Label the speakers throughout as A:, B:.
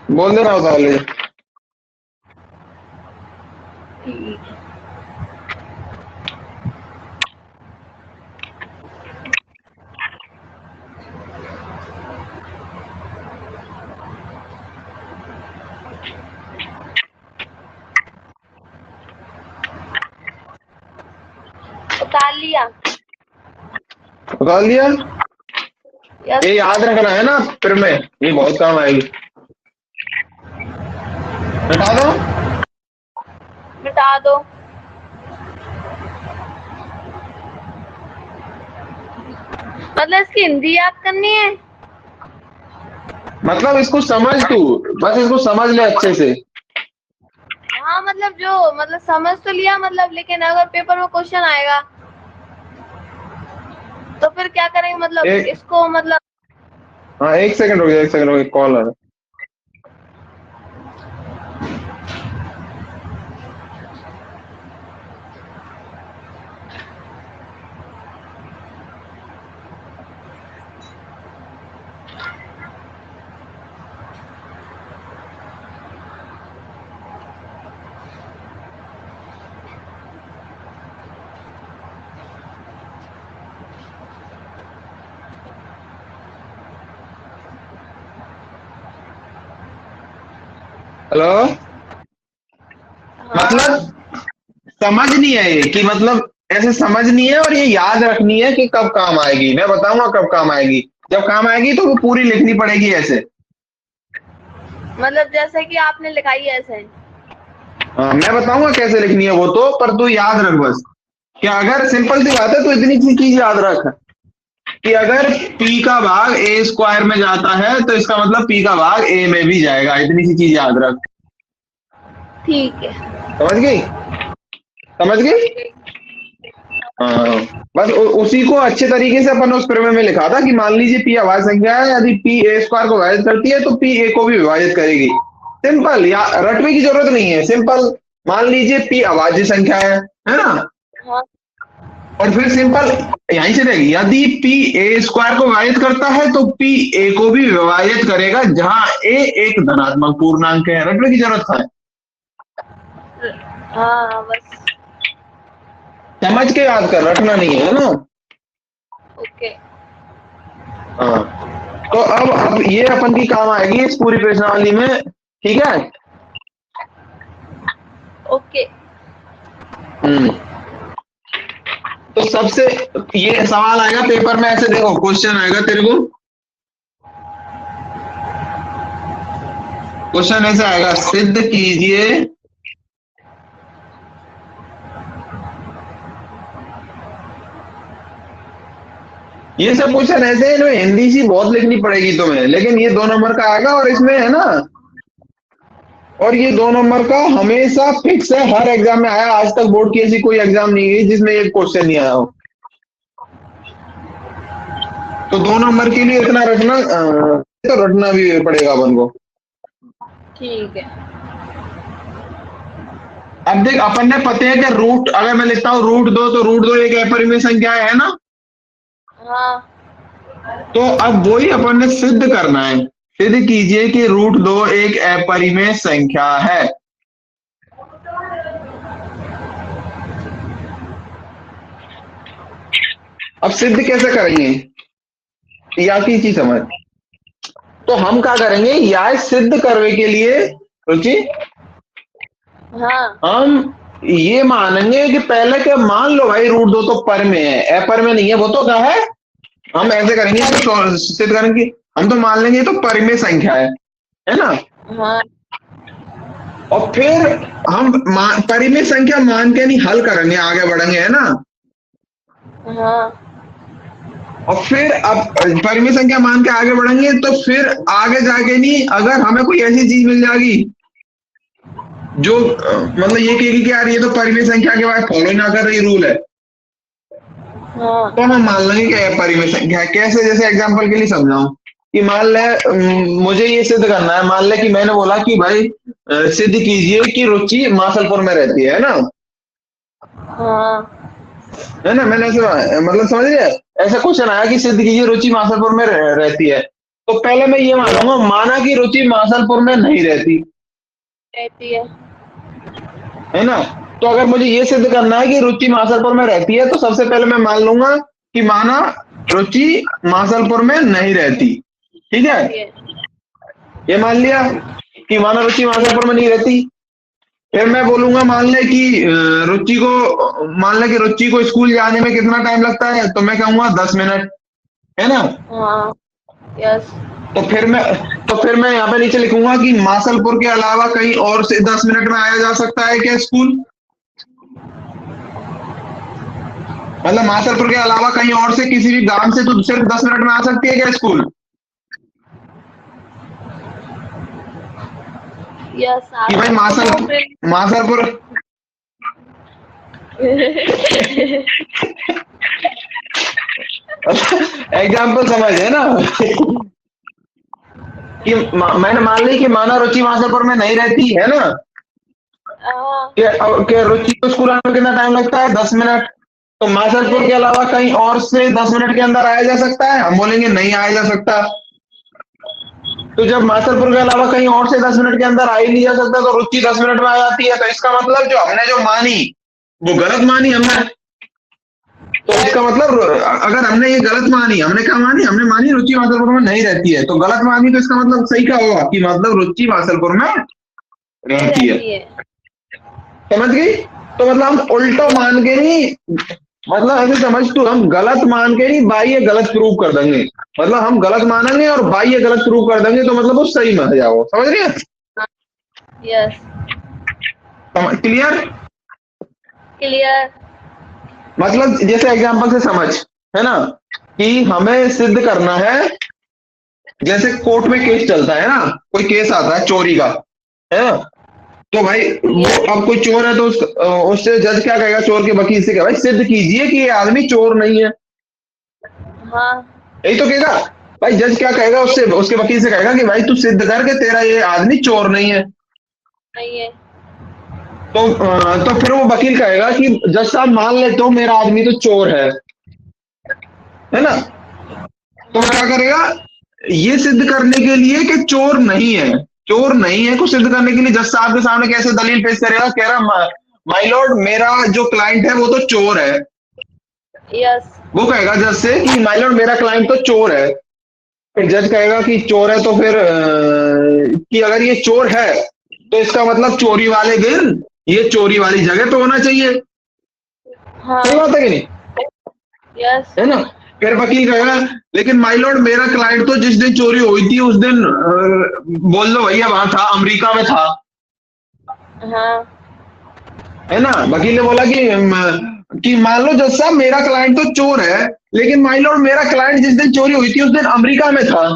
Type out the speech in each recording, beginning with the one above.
A: बोल दे रहा होता है।
B: ठीक है। उतार लिया।
A: उतार लिया।
B: यस।
A: ये याद रखना है ना, फिर में ये बहुत काम आएगी। हटा दो।
B: मिटा दो। मतलब इसकी हिंदी याद करनी है?
A: मतलब इसको समझ तू, बस इसको समझ ले अच्छे से।
B: हाँ मतलब जो मतलब समझ तो लिया मतलब, लेकिन अगर पेपर में क्वेश्चन आएगा तो फिर क्या करेंगे मतलब
A: एक,
B: इसको मतलब।
A: हाँ एक सेकंड हो गया, एक सेकंड हो गया, कॉल आ रहा है। हेलो।
B: हाँ।
A: मतलब समझनी है ये, कि मतलब ऐसे समझनी है और ये याद रखनी है कि कब काम आएगी। मैं बताऊंगा कब काम आएगी। जब काम आएगी तो वो पूरी लिखनी पड़ेगी ऐसे।
B: मतलब जैसे कि आपने लिखाई है ऐसे।
A: हाँ, मैं बताऊंगा कैसे लिखनी है वो तो, पर तू याद रख बस। कि अगर सिंपल सी बात है तो इतनी सी चीज याद रख कि अगर p का भाग a स्क्वायर में जाता है तो इसका मतलब p का भाग a में भी जाएगा। इतनी सी चीज याद रख।
B: ठीक है।
A: समझ गई? समझ
B: समझ
A: गई?
B: गई।
A: हाँ। बस उसी को अच्छे तरीके से अपन उस प्रमेय में लिखा था कि मान लीजिए p अभाज्य संख्या है, यदि p a स्क्वायर को विभाजित करती है तो p a को भी विभाजित करेगी। सिंपल, या रटने की जरूरत नहीं है, सिंपल। मान लीजिए p अभाज्य संख्या है ना।
B: हाँ।
A: और फिर सिंपल यहीं से रहेगी, यदि p a स्क्वायर को विभाजित करता है तो p a को भी विभाजित करेगा, जहां a एक धनात्मक पूर्णांक है। रटने की जरूरत है?
B: हाँ बस।
A: समझ के याद कर, रटना नहीं है ना।
B: ओके।
A: हाँ। तो अब ये अपन की काम आएगी इस पूरी प्रश्नावली में। ठीक है।
B: ओके।
A: हम्म। तो सबसे ये सवाल आएगा पेपर में, ऐसे देखो क्वेश्चन आएगा तेरे को। क्वेश्चन ऐसे आएगा, सिद्ध कीजिए। ये सब क्वेश्चन ऐसे हैं, इनमें हिंदी सी बहुत लिखनी पड़ेगी तुम्हें, लेकिन ये 2 नंबर का आएगा और इसमें है ना। और ये 2 नंबर का हमेशा फिक्स है, हर एग्जाम में आया आज तक। बोर्ड की ऐसी कोई एग्जाम नहीं गई जिसमें ये क्वेश्चन नहीं आया हो। तो 2 नंबर के लिए इतना रटना, तो रटना भी पड़ेगा अपन को।
B: ठीक है।
A: अब देख, अपन ने पते है कि रूट, अगर मैं लिखता हूँ √2 तो √2 एक अपरिमेय संख्या है ना।
B: हाँ।
A: तो अब वही अपन ने सिद्ध करना है। सिद्ध कीजिए कि √2 एक अपरिमेय संख्या है। अब सिद्ध कैसे करेंगे, या की चीज समझ। तो हम क्या करेंगे, या सिद्ध करने के लिए रुचि,
B: हाँ।
A: हम ये मानेंगे कि पहले के मान लो भाई √2 तो पर में है, अपर में नहीं है, वो तो क्या है। हम ऐसे करेंगे तो सिद्ध करेंगे, हम तो मान लेंगे तो परिमेय संख्या है ना।
B: हाँ।
A: और फिर हम परिमेय संख्या मान के नहीं हल करेंगे, आगे बढ़ेंगे, है ना।
B: हाँ।
A: और फिर अब परिमेय संख्या मान के आगे बढ़ेंगे तो फिर आगे जाके नहीं, अगर हमें कोई ऐसी चीज मिल जाएगी जो मतलब ये कहेगी कि यार ये तो परिमेय संख्या के बाद फॉलो ना कर रही रूल है,
B: हाँ।
A: तो हम मान लेंगे कि परिमेय संख्या है। कैसे, जैसे एग्जांपल के लिए समझाऊं कि मान ले मुझे ये सिद्ध करना है। मान ले कि मैंने बोला कि भाई सिद्ध कीजिए कि रुचि मासलपुर में रहती है ना।
B: हाँ।
A: है ना, मैंने ऐसे मतलब समझ लिया। ऐसा क्वेश्चन आया कि सिद्ध कीजिए रुचि मासलपुर में रहती है। तो पहले मैं ये मानूंगा, माना कि रुचि मासलपुर में नहीं रहती,
B: रहती
A: है ना। तो अगर मुझे ये सिद्ध करना है कि रुचि मासलपुर में रहती है, तो सबसे पहले मैं मान लूंगा कि माना रुचि मासलपुर में नहीं रहती, ठीक है।
B: है।
A: ये मान लिया कि माना रुचि मासलपुर में नहीं रहती। फिर मैं बोलूंगा, मान ले कि रुचि को स्कूल जाने में कितना टाइम लगता है, तो मैं कहूंगा 10 मिनट, है ना।
B: हाँ, यस,
A: तो फिर मैं यहाँ पे नीचे लिखूंगा कि मासलपुर के अलावा कहीं और से 10 मिनट में आया जा सकता है क्या स्कूल, मतलब मासलपुर के अलावा कहीं और से किसी भी गांव से तो सिर्फ 10 मिनट में आ सकती है क्या स्कूल।
B: यस।
A: कि भाई मासलपुर एग्जाम्पल समझ है ना कि मैंने मान ली कि माना रुचि मासलपुर में नहीं रहती, है ना। कि रुचि को स्कूल आने में कितना टाइम लगता है, 10 मिनट। तो मासलपुर के अलावा कहीं और से 10 मिनट के अंदर आया जा सकता है, हम बोलेंगे नहीं आया जा सकता। तो जब मासलपुर के अलावा कहीं और से 10 मिनट के अंदर आ ही नहीं जा सकता, तो रुचि 10 मिनट में आ जाती है। तो इसका मतलब जो हमने जो मानी वो गलत मानी हमने। तो इसका मतलब अगर हमने ये गलत मानी, हमने क्या मानी, हमने मानी रुचि मासलपुर में नहीं रहती है, तो गलत मानी, तो इसका मतलब सही क्या होगा कि मतलब रुचि मासलपुर में रहती है। समझ गई। तो मतलब हम उल्टा मान के नहीं, मतलब ऐसे समझ तू, हम गलत मान के नहीं बाह्य गलत प्रूव कर देंगे, मतलब हम गलत मानेंगे और बाह्य गलत प्रूव कर देंगे, तो मतलब वो सही मान जाओ। समझ रही है।
B: Yes,
A: clear.
B: क्लियर।
A: मतलब जैसे एग्जांपल से समझ, है ना, कि हमें सिद्ध करना है, जैसे कोर्ट में केस चलता है ना, कोई केस आता है चोरी का, है ना। तो भाई वो अब कोई चोर है, तो उससे जज क्या कहेगा, चोर के वकील से, क्या भाई सिद्ध कीजिए कि ये आदमी चोर नहीं है,
B: हाँ,
A: यही तो कहेगा। भाई जज क्या कहेगा, उससे उसके वकील से कहेगा कि भाई तू सिद्ध करके तेरा ये आदमी चोर नहीं है।
B: नहीं है।
A: तो फिर वो वकील कहेगा कि जज साहब मान लेता हूं मेरा आदमी तो चोर है ना। तो क्या करेगा, ये सिद्ध करने के लिए कि चोर नहीं है को सिद्ध करने के लिए जज साहब के सामने कैसे दलील पेश करेगा, कह रहा माय लॉर्ड मेरा जो क्लाइंट है वो तो चोर है।
B: यस।
A: वो कहेगा जज से कि माय लॉर्ड मेरा क्लाइंट तो चोर है। फिर जज कहेगा कि चोर है, तो फिर कि अगर ये चोर है तो इसका मतलब चोरी वाले दिन ये चोरी वाली जगह पे होना चाहिए।
B: हाँ,
A: सही बात है कि नहीं,
B: यस।
A: है ना। फिर वकील कहेगा लेकिन माय लॉर्ड मेरा क्लाइंट तो जिस दिन चोरी हुई थी उस दिन बोल दो भैया वहां था, अमेरिका में था,
B: हाँ,
A: है ना। वकील ने बोला कि मान लो जज साहब मेरा क्लाइंट तो चोर है, लेकिन माय लॉर्ड मेरा क्लाइंट जिस दिन चोरी हुई थी उस दिन अमेरिका में था।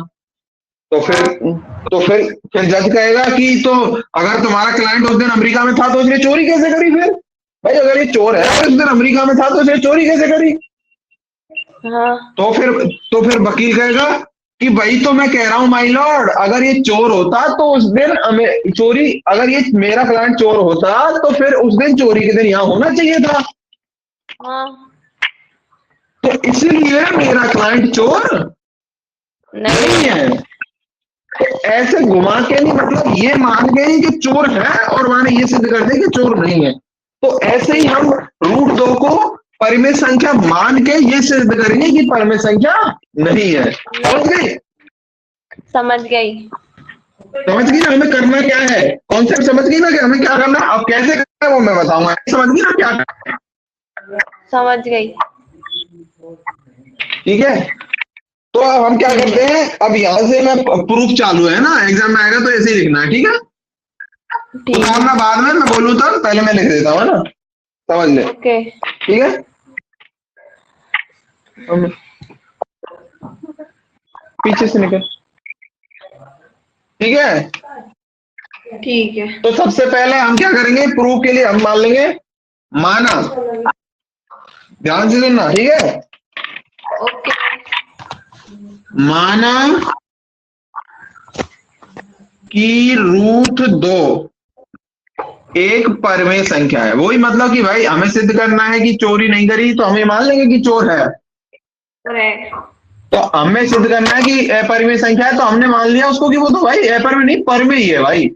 A: तो फिर जज कहेगा कि तो अगर तुम्हारा क्लाइंट उस दिन अमेरिका में था तो उसने चोरी कैसे करी। फिर भाई अगर ये चोर है और उस दिन अमेरिका में था तो उसने चोरी कैसे करी।
B: हाँ,
A: तो फिर वकील कहेगा कि भाई तो मैं कह रहा हूं माय लॉर्ड, अगर ये चोर होता तो उस दिन चोरी, अगर ये मेरा क्लाइंट चोर होता तो फिर उस दिन चोरी के दिन यहाँ होना चाहिए था।
B: हाँ,
A: तो इसलिए मेरा क्लाइंट चोर नहीं है। तो ऐसे घुमा के नहीं, मतलब ये मान गए कि चोर है और माने ये सिद्ध कर दे कि चोर नहीं है। तो ऐसे ही हम √2 को परिमेय संख्या मान के ये सिद्ध करेंगे कि परिमेय संख्या नहीं है। समझ गई।
B: समझ गई।
A: समझ गई ना हमें करना क्या है, कॉन्सेप्ट समझ गई ना कि हमें क्या करना है, अब कैसे करना है वो मैं बताऊंगा। समझ गई ना क्या करना है?
B: समझ गई।
A: ठीक है। तो अब हम क्या करते हैं, अब यहां से मैं प्रूफ चालू है ना, एग्जाम में आएगा तो ऐसे ही लिखना है, ठीक है।
B: ठीक
A: तो मैं बाद में मैं बोलूँ तो पहले मैं लिख देता हूँ, है ना, समझ ले।
B: ओके।
A: ठीक है। पीछे से निकल। ठीक है।
B: ठीक है।
A: तो सबसे पहले हम क्या करेंगे, प्रूफ के लिए हम मान लेंगे माना, ध्यान से सुनना, ठीक है।
B: ओके।
A: माना कि √2 एक परिमेय संख्या है। वही मतलब कि भाई हमें सिद्ध करना है कि चोरी नहीं करी, तो हमें मान लेंगे कि चोर है।
B: करेक्ट।
A: तो हमें सिद्ध करना है कि अपरिमेय संख्या है, तो हमने मान लिया उसको कि वो तो भाई अपरिमेय नहीं परिमेय ही है भाई।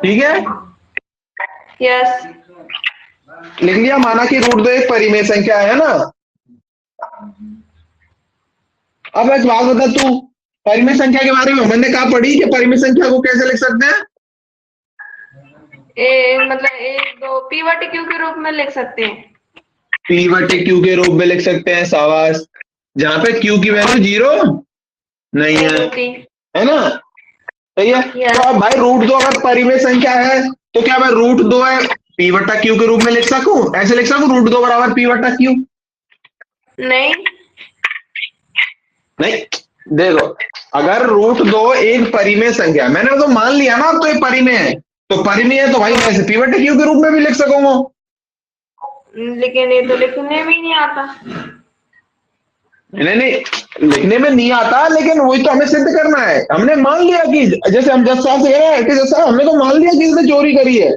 A: ठीक है,
B: यस।
A: लिख लिया, माना कि √2 एक परिमेय संख्या है ना। अब एक बात बता तू, परिमेय संख्या के बारे में हमने कहा पढ़ी कि परिमेय संख्या को कैसे लिख सकते हैं?
B: मतलब 1 2 p/q के रूप में लिख सकते हैं।
A: p/q के रूप में लिख सकते हैं, शाबाश। जहां पे q की वैल्यू 0 नहीं है ना, सही है।
B: Yes.
A: तो अब भाई √2 अगर परिमेय संख्या है तो क्या मैं √2 है p/q के रूप में लिख सकूं? ऐसे लिख सकूं √2 बराबर p/q?
B: नहीं।
A: नहीं, देखो, अगर √2 एक परिमेय संख्या, मैंने तो मान लिया ना, अब तो ये परिमेय है, तो परिमेय है तो भाई मैं ऐसे p/q के रूप में भी लिख सकूंगा।
B: लेकिन ये तो लिखने में ही नहीं आता।
A: नहीं नहीं, लिखने में नहीं आता, लेकिन वही तो हमें सिद्ध करना है। हमने मान लिया कि जैसे हम जज साहब से कह रहे हैं कि जज साहब हमने तो मान लिया कि इसने चोरी करी है,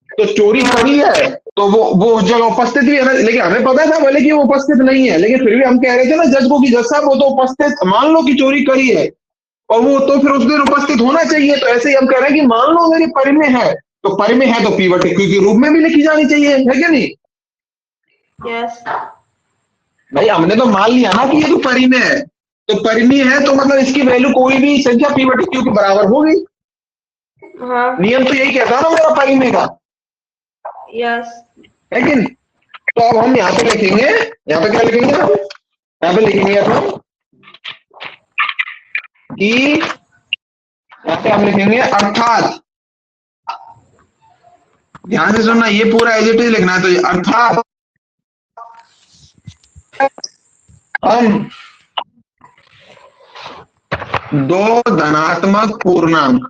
A: तो चोरी करी है तो वो उस जगह उपस्थित भी है ना, लेकिन हमें पता था भले कि वो उपस्थित नहीं है, लेकिन फिर भी हम कह रहे थे ना जज को कि जज साहब वो तो उपस्थित, मान लो कि चोरी करी है और वो तो फिर उस दिन उपस्थित होना चाहिए, तो ऐसे ही हम कह रहे हैं कि मान लो मेरी परिमेय है, तो परिमेय है तो p/q के रूप में भी लिखी जानी चाहिए, है क्या नहीं?
B: यस।
A: भाई हमने तो मान लिया ना कि ये तो परिमेय है, तो परिमेय है तो मतलब इसकी वैल्यू कोई भी संख्या p/q के बराबर होगी।
B: हाँ।
A: नियम तो यही कहता है ना मेरा परिमेय का,
B: यस।
A: लेकिन तो अब हम यहाँ पे लिखेंगे, यहाँ पे क्या लिखेंगे, यहाँ पे लिखेंगे अपन कि यहाँ पे हम लिखेंगे अर्थात, ध्यान से सुनना, ये पूरा एज इट इज लिखना है, तो ये अर्थात हम दो धनात्मक पूर्णांक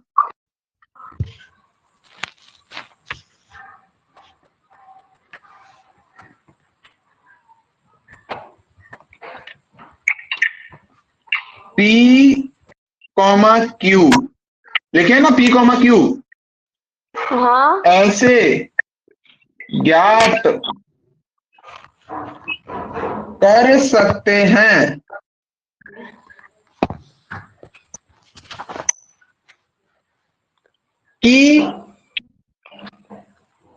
A: p, q लिखे ना, p, q
B: हाँ।
A: ऐसे ज्ञात कर सकते हैं कि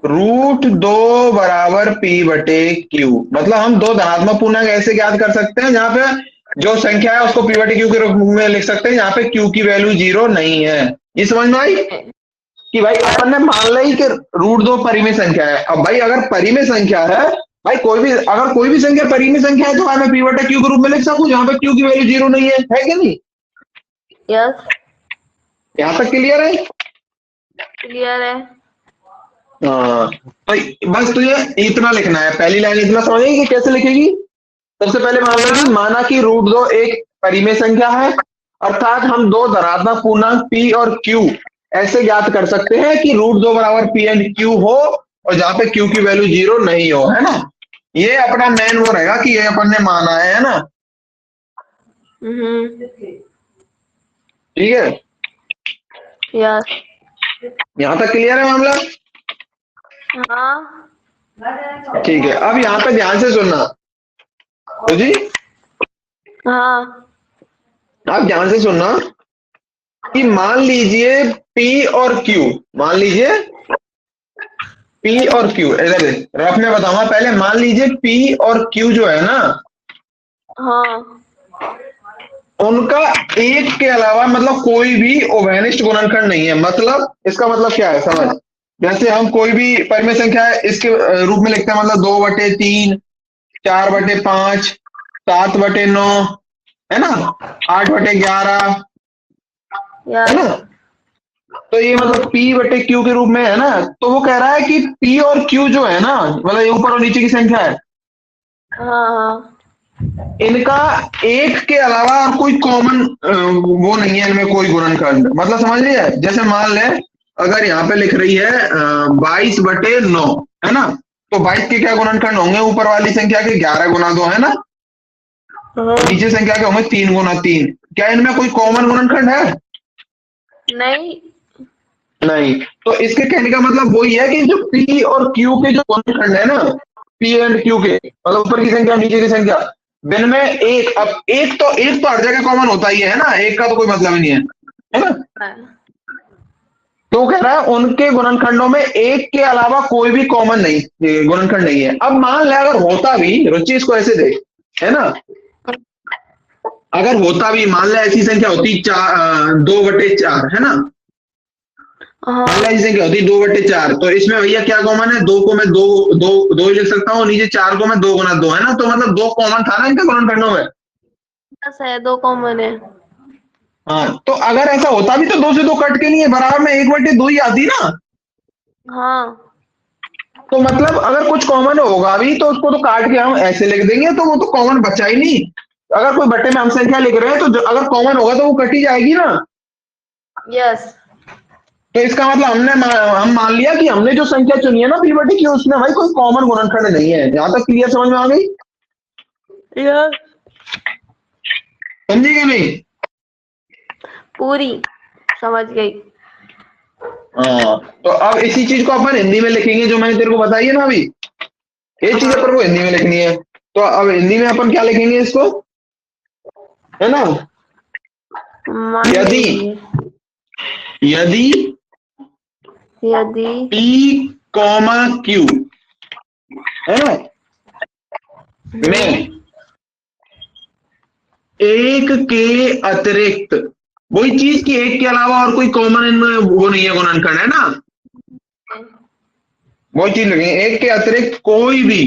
A: √2 बराबर p/q। मतलब हम दो धनात्मक पूर्णांक ऐसे ज्ञात कर सकते हैं जहां पे जो संख्या है उसको p/q के रूप में लिख सकते हैं, जहां पे q की वैल्यू 0 नहीं है। ये समझ में आई कि भाई अपन ने मान ली कि √2 परिमेय संख्या है। अब भाई अगर परिमेय संख्या है, भाई अगर कोई भी संख्या परिमेय संख्या है तो मैं p/q के रूप में लिख सकूं जहां पे q की वैल्यू 0 नहीं है क्या नहीं?
B: यस।
A: यहां तक क्लियर है?
B: क्लियर है।
A: हाँ, तो बस तुझे इतना लिखना है, पहली लाइन इतना समझेगी कि कैसे लिखेगी। सबसे पहले मान लो कि माना कि √2 एक परिमेय संख्या है, अर्थात हम दो धनात्मक पूर्णांक p और q ऐसे ज्ञात कर सकते हैं कि √2 बराबर p/q हो और जहां पे q की वैल्यू 0 नहीं हो, है ना। ये अपना मेन वो रहेगा कि ये अपन ने माना है ना। ठीक है,
B: यस।
A: यहां तक क्लियर है मामला?
B: हाँ।
A: ठीक है, अब यहाँ पे ध्यान से सुनना तो जी,
B: हाँ।
A: आप ध्यान से सुनना कि मान लीजिए P और Q, मान लीजिए P और Q, इधर रफ में बताऊंगा, पहले मान लीजिए P और Q जो है ना,
B: हाँ।
A: उनका एक के अलावा मतलब कोई भी ओवैनिष्ट गुणनखंड नहीं है। मतलब इसका मतलब क्या है समझ, जैसे हम कोई भी परिमेय संख्या है इसके रूप में लिखते हैं, मतलब 2/3, 4/5, 7/9, है ना, 8/11, है ना। तो ये मतलब p/q के रूप में है ना। तो वो कह रहा है कि p और q जो है ना, मतलब ये ऊपर और नीचे की संख्या है,
B: हाँ।
A: इनका एक के अलावा और कोई कॉमन वो नहीं है, इनमें कोई गुणनखंड। मतलब समझ लिया, जैसे मान ले अगर यहाँ पे लिख रही है 22/9, है ना, तो 22 के क्या गुणनखंड होंगे, ऊपर वाली संख्या के 11 गुना 2, है ना, नीचे संख्या के होंगे 3 गुना 3। क्या इनमें कोई कॉमन गुणनखंड है?
B: नहीं।
A: नहीं। तो इसके कहने का मतलब वही है कि जो p और q के जो गुणनखंड है ना, पी एंड क्यू के, मतलब ऊपर की संख्या नीचे की संख्या, बिन में एक, अब एक तो हर जगह कॉमन होता ही है ना, एक का तो कोई मतलब ही नहीं है ना।
B: हाँ।
A: तो कह रहा है उनके गुणनखंडों में एक के अलावा कोई भी कॉमन नहीं, गुणनखंड नहीं है। अब मान ले अगर होता भी, रुचि इसको ऐसे दे, है ना, अगर होता भी, मान ले ऐसी संख्या होती 2/4, है ना,
B: हाँ।
A: मान ले ऐसी संख्या होती 2/4, तो इसमें भैया क्या कॉमन है, दो को मैं दो दो दो ही लिख सकता हूँ, नीचे 4 को मैं 2 × 2, है ना, तो मतलब 2 कॉमन था ना इनके गुणनखंडों में।
B: 10 है, 2 कॉमन है।
A: हाँ, तो अगर ऐसा होता भी तो 2 से 2 कट के नहीं है, बराबर में 1/2 ही आती ना।
B: हाँ।
A: तो मतलब अगर कुछ कॉमन होगा भी तो उसको तो काट के हम ऐसे लिख देंगे, तो वो तो कॉमन बचा ही नहीं। अगर कोई बट्टे में हम संख्या लिख रहे हैं तो अगर कॉमन होगा तो वो कट ही जाएगी ना।
B: यस।
A: तो इसका मतलब हम मान लिया कि हमने जो संख्या चुनी है ना पी/क्यू की, उसमें भाई कोई कॉमन गुणनखंड नहीं है। यहाँ तक क्लियर समझ में आ गई?
B: यस।
A: समझी कि नहीं?
B: पूरी समझ गई।
A: हाँ, तो अब इसी चीज को अपन हिंदी में लिखेंगे, जो मैंने तेरे को बताई है ना अभी, ये चीज अपन को हिंदी में लिखनी है। तो अब हिंदी में अपन क्या लिखेंगे इसको, है ना,
B: मान
A: यदि
B: लीजिए,
A: यदि
B: यदि
A: P, Q, है ना, में एक के अतिरिक्त, वही चीज की एक के अलावा और कोई कॉमन इनमें वो नहीं है गुणनखंड, है ना, वही चीज लिखेंगे, एक के अतिरिक्त कोई भी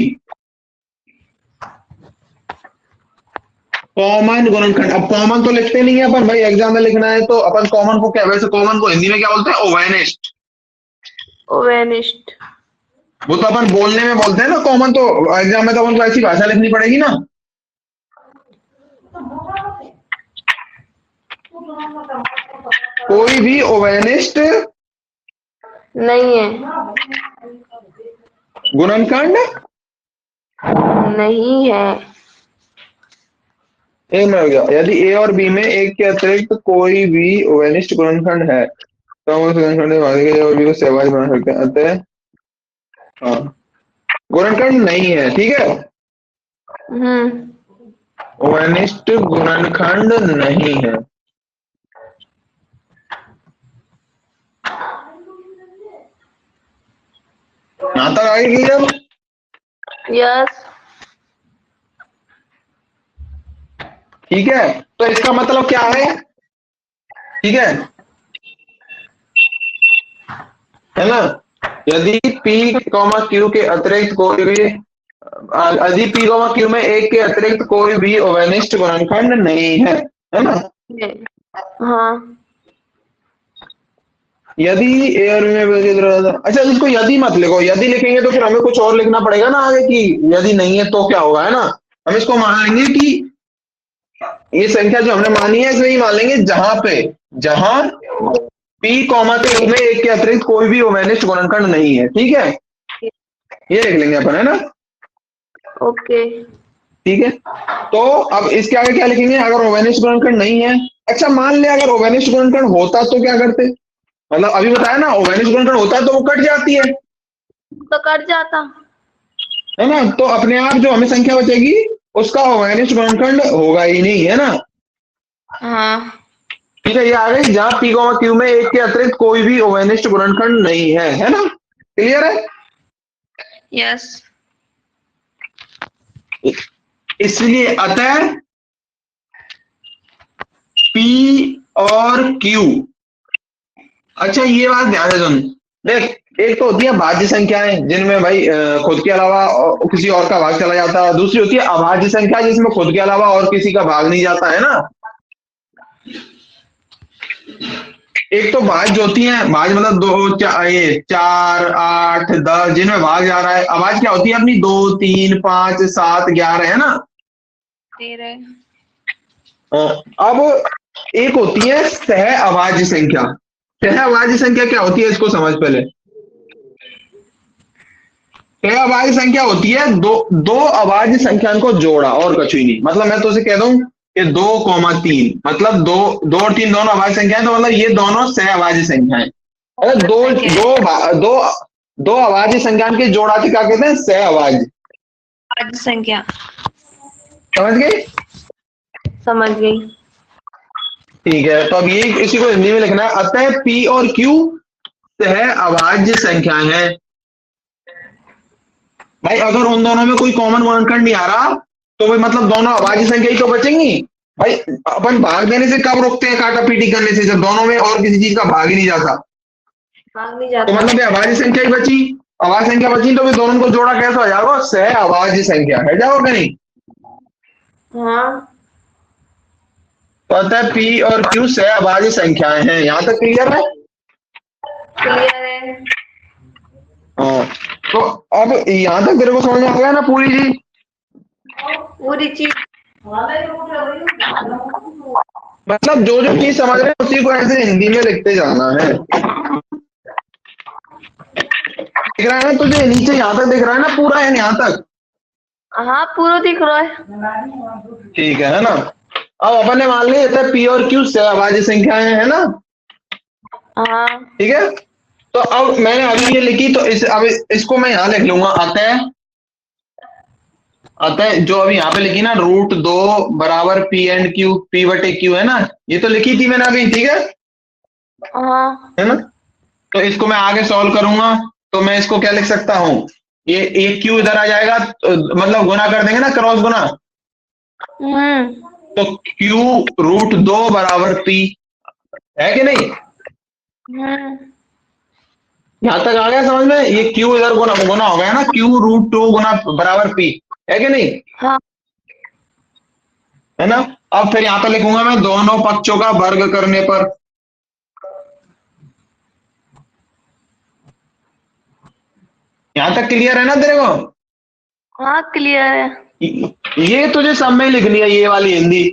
A: कॉमन गुणनखंड। अब कॉमन तो लिखते नहीं है अपन भाई, एग्जाम में लिखना है तो अपन कॉमन को क्या, वैसे कॉमन को हिंदी में क्या बोलते हैं, ओवेनिस्ट।
B: ओवेनिस्ट।
A: वो तो अपन बोलने में बोलते हैं ना, कॉमन तो एग्जाम में तो अपन को ऐसी भाषा लिखनी पड़ेगी ना। कोई भी ओवेनिस्ट
B: नहीं है,
A: गुणनखंड
B: नहीं है।
A: ए में हो गया, यदि ए और बी में एक के अतिरिक्त कोई भी ओवेनिस्ट गुणनखंड है तो हम उस गुणनखंड में भाग के और बी को सहभागी बना सकते हैं। अतः हाँ, गुणनखंड नहीं है, ठीक है, ओवेनिस्ट गुणनखंड नहीं है। यहां तक आगे क्लियर?
B: यस।
A: ठीक है, तो इसका मतलब क्या है, ठीक है ना, यदि P, Q के अतिरिक्त कोई भी, यदि P, Q में एक के अतिरिक्त कोई भी ओवेनिस्ट गुणनखंड नहीं है ना।
B: हाँ।
A: यदि ए और बी में, अच्छा इसको यदि मत लिखो, यदि लिखेंगे तो फिर हमें कुछ और लिखना पड़ेगा ना आगे कि यदि नहीं है तो क्या होगा, है ना। हम इसको मान लेंगे कि ये संख्या जो हमने मानी है इसमें ही मान लेंगे जहां P, Q में एक के अतिरिक्त कोई भी ओवेनिस्ट गुणनखंड नहीं है, ठीक है, ये लिख लेंगे अपन, है ना।
B: ओके।
A: ठीक है, तो अब इसके आगे क्या लिखेंगे, अगर ओवेनिस्ट गुणनखंड नहीं है। अच्छा मान ले अगर ओवेनिस्ट गुणनखंड होता तो क्या करते, मतलब अभी बताया ना, ओवेनिस्ट गुणनखंड होता तो वो कट जाती है,
B: तो कट जाता
A: है ना, तो अपने आप जो हमें संख्या बचेगी उसका ओवेनिस्ट गुणनखंड होगा ही नहीं, है ना।
B: हाँ।
A: ठीक है, ये आ गई जहां P, Q में एक के अतिरिक्त कोई भी ओवेनिस्ट गुणनखंड नहीं है ना, क्लियर है।
B: यस।
A: इसलिए अतः P और Q, अच्छा ये बात ध्यान से सुन, देख एक तो होती है भाज्य संख्याएं जिनमें भाई खुद के अलावा किसी और का भाग चला जाता है, दूसरी होती है अभाज्य संख्या जिसमें खुद के अलावा और किसी का भाग नहीं जाता, है ना। एक तो भाज्य होती है, भाज्य मतलब 4, 8, 10 जिनमें भाग जा रहा है। अभाज्य क्या होती है अपनी 2, 3, 5, 7, 11, है ना।
B: 13।
A: अब एक होती है सह अभाज्य संख्या। सह अभाज्य संख्या क्या होती है इसको समझ पहले। सह अभाज्य संख्या होती है दो अभाज्य संख्या को जोड़ा और कुछ ही नहीं। मतलब मैं तो उसे कह दूं कि 2, 3, मतलब 2 और 3 दोनों अभाज्य संख्याएं, तो मतलब ये दोनों सह अभाज्य संख्याएं। मतलब दो अभाज्य संख्या के जोड़ा के क्या कहते हैं, सह अभाज्य।
B: अभाज्य संख्या।
A: समझ गए?
B: समझ गई।
A: ठीक है, तो अब ये इसी को हिंदी में लिखना है। अतः पी और क्यू सह अभाज्य संख्याएं हैं। भाई अगर उन दोनों में कोई कॉमन गुणनखंड नहीं आ रहा तो भाई मतलब दोनों अभाज्य संख्या ही तो बचेंगी। भाई अपन भाग देने से कब रोकते हैं, काटा पीटी करने से, जब दोनों में और किसी चीज का भाग ही नहीं जाता।
B: भाग नहीं
A: तो
B: जाता।
A: मतलब ये अभाज्य संख्या ही बची। अभाज्य संख्या बची तो फिर दोनों को जोड़ा कैसे हो जाएगा, सह अभाज्य संख्या है जाओगे नहीं।
B: हाँ
A: तो अतः पी और क्यू सह अभाज्य संख्याएं हैं। यहां तक क्लियर है?
B: क्लियर है।
A: हाँ, तो अब यहां तक तेरे को समझ में आ गया ना पूरी चीज?
B: पूरी चीज।
A: मतलब जो जो चीज समझ रहे हैं उसी को ऐसे हिंदी में लिखते जाना है। दिख रहा है ना तुझे? नीचे यहाँ तक दिख रहा है ना पूरा, है यहाँ तक?
B: हाँ पूरा दिख रहा है।
A: ठीक है ना? अब अपन ने मान लिया था पी और क्यू सहअभाज्य संख्याएं है ना?
B: हाँ
A: ठीक है, तो अब मैंने अभी ये लिखी तो अब इसको मैं यहाँ लिख लूंगा। अतः अतः जो अभी यहाँ पे लिखी ना, √2 बराबर पी एंड क्यू, पी बटे क्यू है ना, ये तो लिखी थी मैंने अभी। ठीक है,
B: हाँ
A: है ना? तो इसको मैं आगे सॉल्व करूंगा तो मैं इसको क्या लिख सकता हूँ, ये एक क्यू इधर आ जाएगा तो, मतलब गुना कर देंगे ना, क्रॉस गुना। तो क्यू √2 बराबर पी है कि नहीं? यहां तक आ गया समझ में? ये क्यू इधर गुना गुना हो गया ना, क्यू √2 गुना बराबर पी है कि नहीं?
B: हाँ
A: है ना? अब फिर यहां पर लिखूंगा मैं दोनों पक्षों का वर्ग करने पर। यहां तक क्लियर है ना तेरे को?
B: हाँ क्लियर है।
A: ये तुझे सब में लिख लिया, ये वाली हिंदी।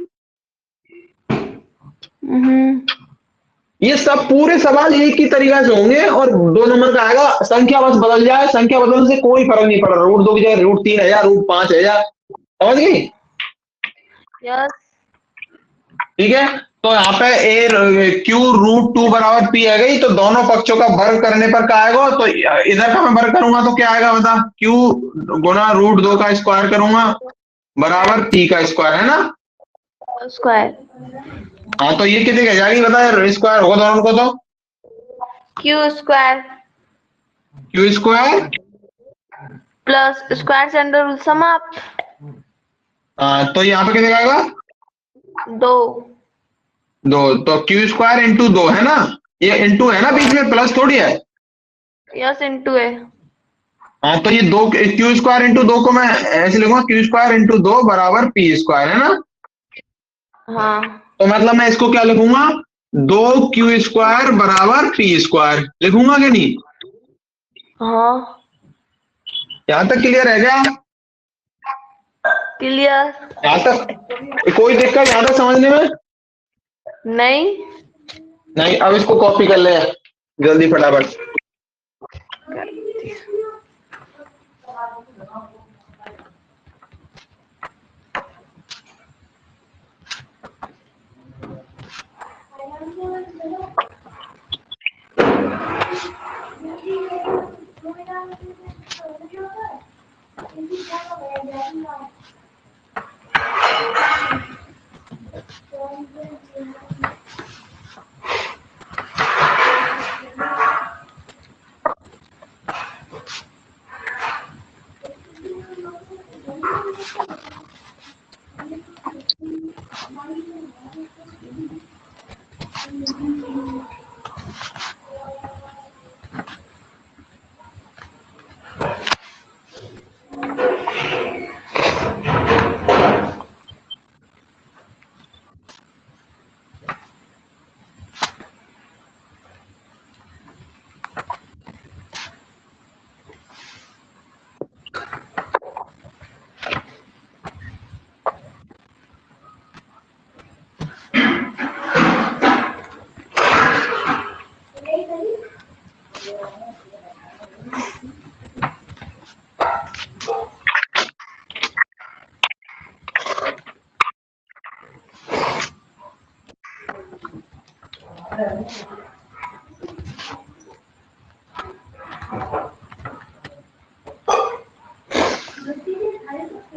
A: ये सब पूरे सवाल एक ही तरीका से होंगे और 2 नंबर का आएगा। संख्या बस बदल जाए, संख्या बदलने से कोई फर्क नहीं पड़ रहा। √2 की जगह √3 है या √5 है या, समझ गई?
B: यस।
A: ठीक है, तो यहाँ पे ए क्यू √2 बराबर पी आ गई, तो दोनों पक्षों का वर्ग करने पर क्या आएगा? तो इधर का मैं वर्ग करूंगा तो क्या आएगा बता? क्यू गुना √2 का स्क्वायर करूंगा बराबर पी का स्क्वायर, है ना?
B: स्क्वायर।
A: हाँ, तो ये कितने कह जाएगी बता? स्क्वायर होगा दोनों को तो
B: Q square
A: Q square
B: plus square से अंडर रूट समाप्त।
A: तो यहाँ पे कितने का आएगा?
B: 2।
A: 2, तो क्यू स्क्वायर इंटू 2 है ना? ये इंटू है ना, बीच में प्लस थोड़ी है।
B: यस इंटू है।
A: हाँ, तो ये 2 क्यू स्क्वायर इंटू 2 को मैं ऐसे लिखूंगा, क्यू स्क्वायर इंटू 2 बराबर पी स्क्वायर, है ना?
B: हाँ
A: तो मतलब मैं इसको क्या लिखूंगा? 2 क्यू स्क्वायर बराबर पी स्क्वायर लिखूंगा कि नहीं?
B: हाँ
A: यहां तक क्लियर है क्या?
B: क्लियर।
A: यहां तक कोई दिक्कत यहां तक समझने में?
B: नहीं।
A: नहीं, अब इसको कॉपी कर ले जल्दी फटाफट।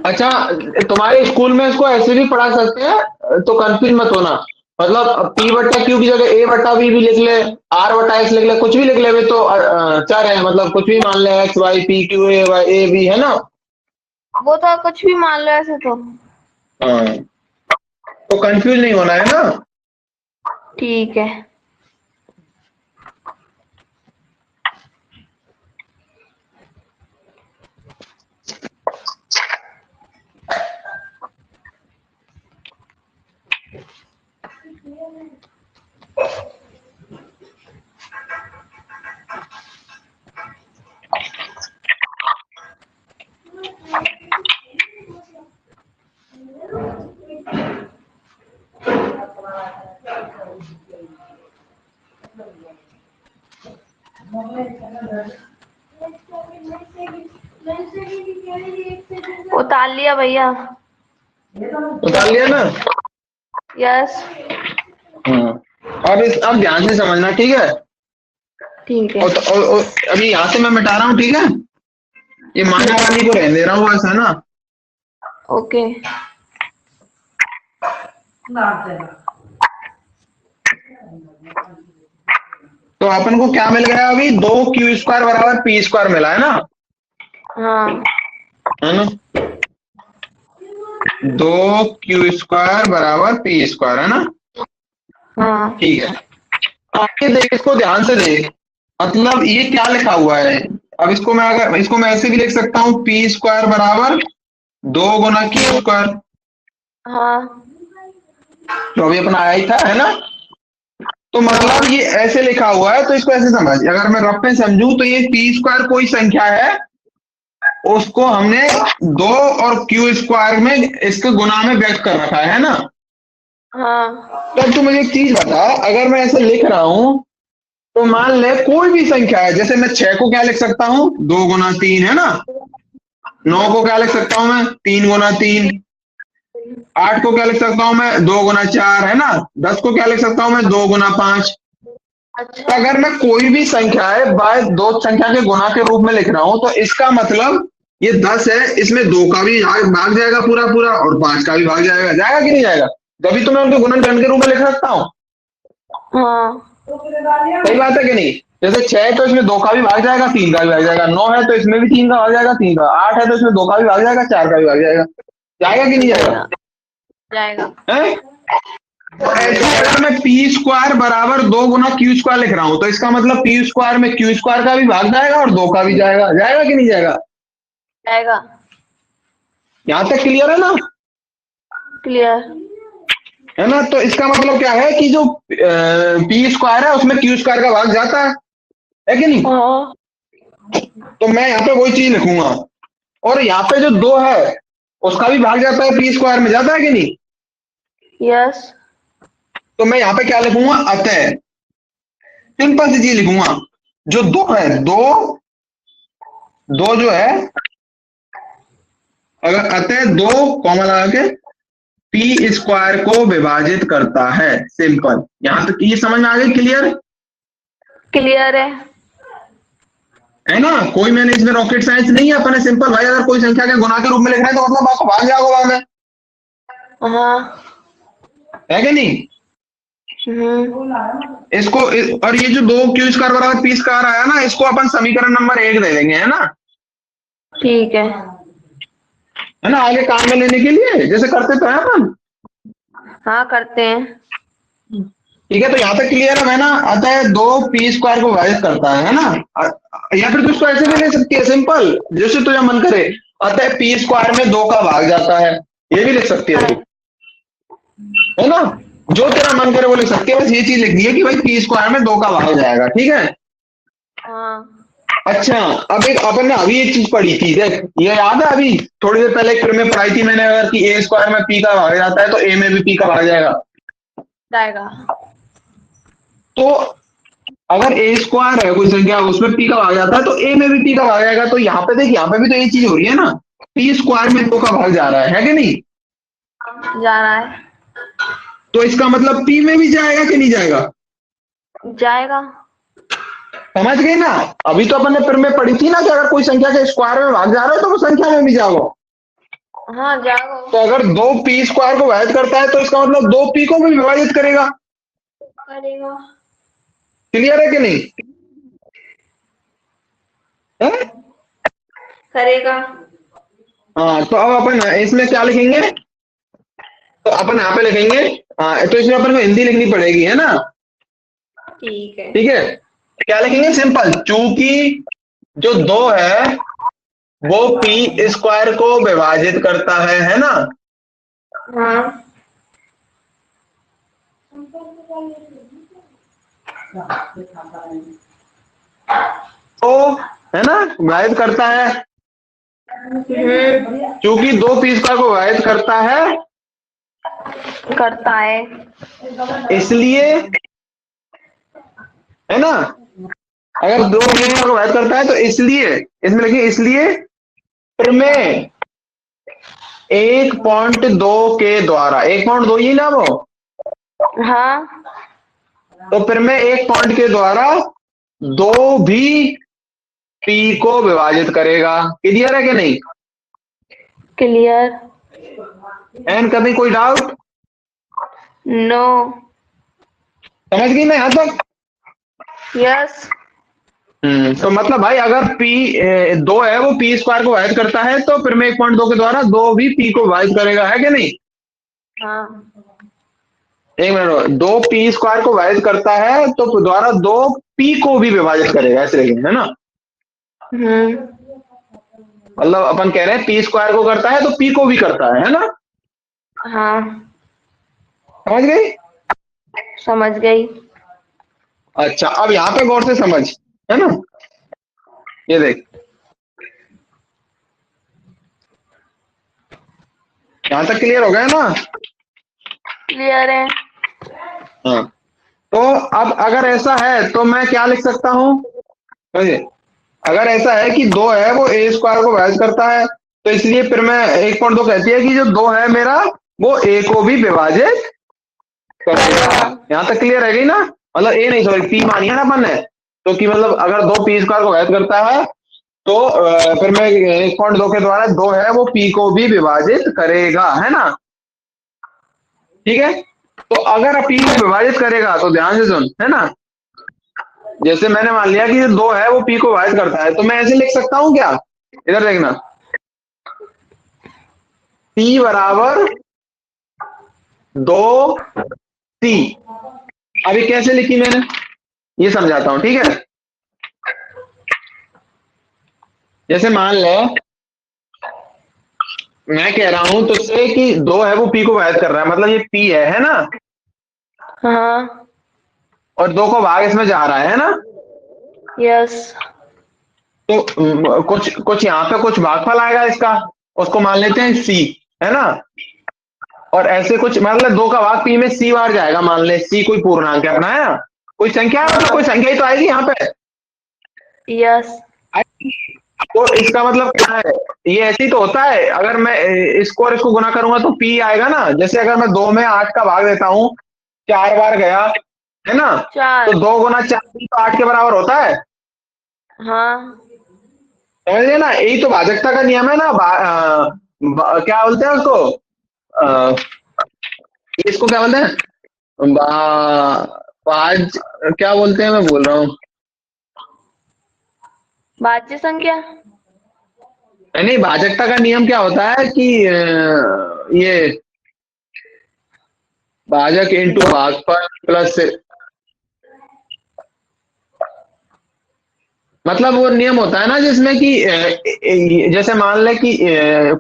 A: अच्छा, तुम्हारे स्कूल में इसको ऐसे भी पढ़ा सकते हैं, तो कंफ्यूज मत होना। मतलब पी बट्टा क्यू की जगह ए बट्टा बी भी लिख ले, आर बट्टा एक्स लिख ले, कुछ भी लिख ले, वे तो चर है, मतलब कुछ भी मान ले, x y p q a y a b, है ना।
B: वो तो कुछ भी मान लो ऐसे तो।
A: हाँ, तो कंफ्यूज नहीं होना है ना।
B: ठीक है। उतार लिया भैया।
A: उतार लिया ना।
B: यस।
A: हाँ, अब ध्यान से समझना, ठीक है।
B: ठीक है।
A: और अभी यहाँ से मैं मिटा रहा हूँ, ठीक है। ये माना वाली को रहने दे रहा हूँ बस, है ना।
B: ओके।
A: तो अपन को क्या मिल गया अभी, 2 क्यू स्क्वायर बराबर पी स्क्वायर मिला, है ना।
B: हाँ।
A: है ना, 2 क्यू स्क्वायर बराबर पी स्क्वायर, है ना।
B: हाँ।
A: ठीक है, आगे देख, इसको ध्यान से देख। मतलब ये क्या लिखा हुआ है। अब इसको मैं ऐसे भी लिख सकता हूँ, पी स्क्वायर बराबर 2 गुना क्यू स्क्वायर।
B: हाँ।
A: तो अभी अपना आया ही था, है ना। तो मतलब ये ऐसे लिखा हुआ है, तो इसको ऐसे समझ, अगर मैं रफ में समझूं तो ये पी स्क्वायर कोई संख्या है, उसको हमने 2 और क्यू स्क्वायर में इसके गुना में व्यक्त कर रखा है ना।
B: हाँ।
A: तब तू मुझे एक चीज बता, अगर मैं ऐसे लिख रहा हूं, तो मान ले कोई भी संख्या है, जैसे मैं 6 को क्या लिख सकता हूँ, 2 गुना 3, है ना। 9 को क्या लिख सकता हूँ मैं, 3 गुना 3। 8 को क्या लिख सकता हूँ मैं, 2 गुना 4, है ना। 10 को क्या लिख सकता हूँ मैं, 2 गुना 5। तो
B: अच्छा।
A: अगर मैं कोई भी संख्या है बाय दो संख्या के गुना के रूप में लिख रहा हूं, तो इसका मतलब ये 10 है, इसमें 2 का भी भाग जाएगा पूरा पूरा, और 5 का भी भाग जाएगा, जाएगा कि नहीं जाएगा। तभी तो मैं उनके गुणनखंड के रूप में लिख सकता हूँ।
B: हाँ।
A: सही बात है कि नहीं। जैसे 6 है तो इसमें 2 का भी भाग जाएगा, 3 का भी भाग जाएगा। 9 है तो इसमें भी 3 का भाग जाएगा, 3 का। 8 है तो इसमें 2 का भी भाग जाएगा, 4 का भी भाग जाएगा। जाएगा कि नहीं जाएगा।
B: जाएगा। जाएगा।
A: है। तो ऐसे अगर मैं पी स्क्वायर बराबर 2 गुना क्यू स्क्वायर लिख रहा हूं, तो इसका मतलब पी स्क्वायर में क्यू स्क्वायर का भी भाग जाएगा और 2 का भी जाएगा, जाएगा कि नहीं जाएगा।
B: जाएगा।
A: यहां तक क्लियर है ना।
B: क्लियर।
A: है ना, तो इसका मतलब क्या है कि जो पी स्क्वायर है उसमें क्यू स्क्वायर का भाग जाता है कि नहीं।
B: हाँ।
A: तो मैं यहाँ पे वही चीज लिखूंगा, और यहाँ पे जो 2 है उसका भी भाग जाता है, पी स्क्वायर में जाता है कि नहीं।
B: यस।
A: तो मैं यहाँ पे क्या लिखूंगा, अतः। सिंपल सी चीज लिखूंगा, जो 2 है, दो दो जो है, अगर अतः 2 कॉमा लगा के पी स्क्वायर को विभाजित करता है, सिंपल। यहां तक ये समझ में आ गई, क्लियर।
B: क्लियर है।
A: है ना, कोई मैंने इसमें रॉकेट साइंस नहीं है, अपने सिंपल भाई, अगर कोई संख्या के गुना के रूप में लिख रहे हैं तो मतलब आपको भाग जाएगा बाद में,
B: हाँ।
A: है कि नहीं। इसको और ये जो 2 क्यू स्क्वायर बराबर पी स्क्वायर आया ना, इसको अपन समीकरण नंबर 1 दे देंगे, है ना।
B: ठीक है।
A: है ना, आगे काम में लेने के लिए, जैसे करते तो है अपन।
B: हाँ करते हैं।
A: ठीक है, तो यहाँ तक क्लियर है। मैं ना, अतः 2 पी स्क्वायर को विभाजित करता है ना। या फिर तो इसको ऐसे भी ले सकती है, सिंपल, जैसे तुझे मन करे। अतः पी स्क्वायर में 2 का भाग जाता है, ये भी लिख सकती है तू, है ना। जो तेरा मन करे वो लिख सकती है, बस ये चीज लिखनी है कि भाई पी स्क्वायर में 2 का भाग जाएगा, ठीक है।
B: हाँ।
A: अच्छा, अब एक अपन ने अभी एक चीज पढ़ी थी, देख ये याद है, अभी थोड़ी देर पहले एक फिर में पढ़ाई थी मैंने, अगर कि ए स्क्वायर में पी का भाग जाता है तो ए में भी पी का भाग जाएगा।
B: जाएगा।
A: तो अगर ए स्क्वायर है कोई संख्या, उसमें पी का भाग जाता है तो ए में भी पी का भाग जाएगा। तो यहाँ पे देख, यहाँ पे भी तो ये चीज हो रही है ना, पी स्क्वायर में 2 का भाग जा रहा है कि नहीं।
B: जा रहा है।
A: तो इसका मतलब पी में भी जाएगा कि नहीं जाएगा।
B: जाएगा।
A: समझ गए ना। अभी तो अपन ने फिर में पढ़ी थी ना कि अगर कोई संख्या के स्क्वायर में भाग जा रहा है तो वो संख्या में भी जाओ।
B: हाँ जागो।
A: तो अगर दो पी स्क्वायर को विभाजित करता है तो इसका मतलब दो पी को भी विभाजित करेगा।
B: करेगा।
A: क्लियर है कि नहीं है?
B: करेगा।
A: हाँ, तो अब अपन इसमें क्या लिखेंगे, तो अपन यहाँ पे लिखेंगे, तो इसमें अपन को हिंदी लिखनी पड़ेगी, है ना।
B: ठीक है।
A: ठीक है, क्या लिखेंगे, सिंपल, चूंकि जो दो है वो पी स्क्वायर को विभाजित करता है ना।
B: हाँ।
A: तो है ना, विभाजित करता है, चूंकि दो पी स्क्वायर को विभाजित
B: करता है।
A: इसलिए, है ना, अगर दो पी स्क्वायर को विभाजित करता है तो इसलिए, इसमें लिखिए इसलिए प्रमेय 1.2 के द्वारा, 1.2 ही ना वो,
B: हाँ।
A: तो प्रमेय 1 के द्वारा दो भी पी को विभाजित करेगा। क्लियर है कि नहीं,
B: क्लियर।
A: एंड कभी कोई डाउट,
B: नो।
A: समझ गई मैं यहां तक।
B: यस।
A: तो मतलब भाई अगर पी दो है वो पी स्क्वायर को विभाजित करता है तो फिर मैं 1.2 के द्वारा दो भी पी को विभाजित करेगा, है कि नहीं।
B: हाँ।
A: एक मिनट, दो पी स्क्वायर को विभाजित करता है तो द्वारा दो पी को भी विभाजित करेगा, ऐसे लिखेंगे, है ना। मतलब अपन कह रहे हैं पी स्क्वायर को करता है तो पी को भी करता है ना।
B: हाँ।
A: समझ गई।
B: समझ गई।
A: अच्छा, अब यहाँ पे गौर से समझ, है ना, ये देख, यहाँ तक क्लियर हो गया ना।
B: क्लियर है।
A: हाँ, तो अब अगर ऐसा है तो मैं क्या लिख सकता हूँ, समझे, अगर ऐसा है कि दो है वो ए स्क्वायर को विभाजित करता है तो इसलिए फिर मैं 1.2 कहती है कि जो दो है मेरा वो ए को भी विभाजित करेगा। यहाँ तक क्लियर है गई ना, मतलब ए नहीं, सॉरी पी मानिए ना अपन ने, तो कि मतलब अगर दो पी स्क्वायर को विभाजित करता है तो फिर मैं 1.2 के द्वारा दो है वो पी को भी विभाजित करेगा, है ना। ठीक है, तो अगर पी को विभाजित करेगा तो ध्यान से सुन, है ना, जैसे मैंने मान लिया कि दो है वो पी को विभाजित करता है तो मैं ऐसे लिख सकता हूं क्या, इधर देखना, पी बराबर दो सी। अभी कैसे लिखी मैंने ये समझाता हूं, ठीक है। जैसे मान लो मैं कह रहा हूं तुझसे कि दो है वो पी को विभाजित कर रहा है, मतलब ये पी है ना,
B: हाँ।
A: और दो को भाग इसमें जा रहा है ना।
B: यस।
A: तो कुछ कुछ यहाँ पे कुछ भागफल आएगा इसका, उसको मान लेते हैं सी, है ना, और ऐसे कुछ मतलब दो का भाग पी में सी बार जाएगा, मान ले सी कोई पूर्णांक है अपना, है ना, कोई संख्या है, मतलब कोई संख्या ही तो आएगी यहाँ पे।
B: यस।
A: तो इसका मतलब क्या है, ये ऐसे ही तो होता है, अगर मैं इसको और इसको गुना करूंगा तो पी आएगा ना, जैसे अगर मैं दो में 8 का भाग देता हूँ 4 बार गया, है ना, तो
B: 4।
A: 2 गुना 4 तो 8 के बराबर होता है।
B: हाँ।
A: समझ गए ना, यही तो भाजकता का नियम है ना, क्या बोलते हैं उसको, अ, इसको क्या बोलते हैं, भाज, क्या बोलते हैं, मैं बोल रहा हूँ,
B: भाज्य संख्या।
A: नहीं, भाजकता का नियम क्या होता है कि ये भाजक इंटू भागफल प्लस, मतलब वो नियम होता है ना जिसमें कि जैसे मान ले कि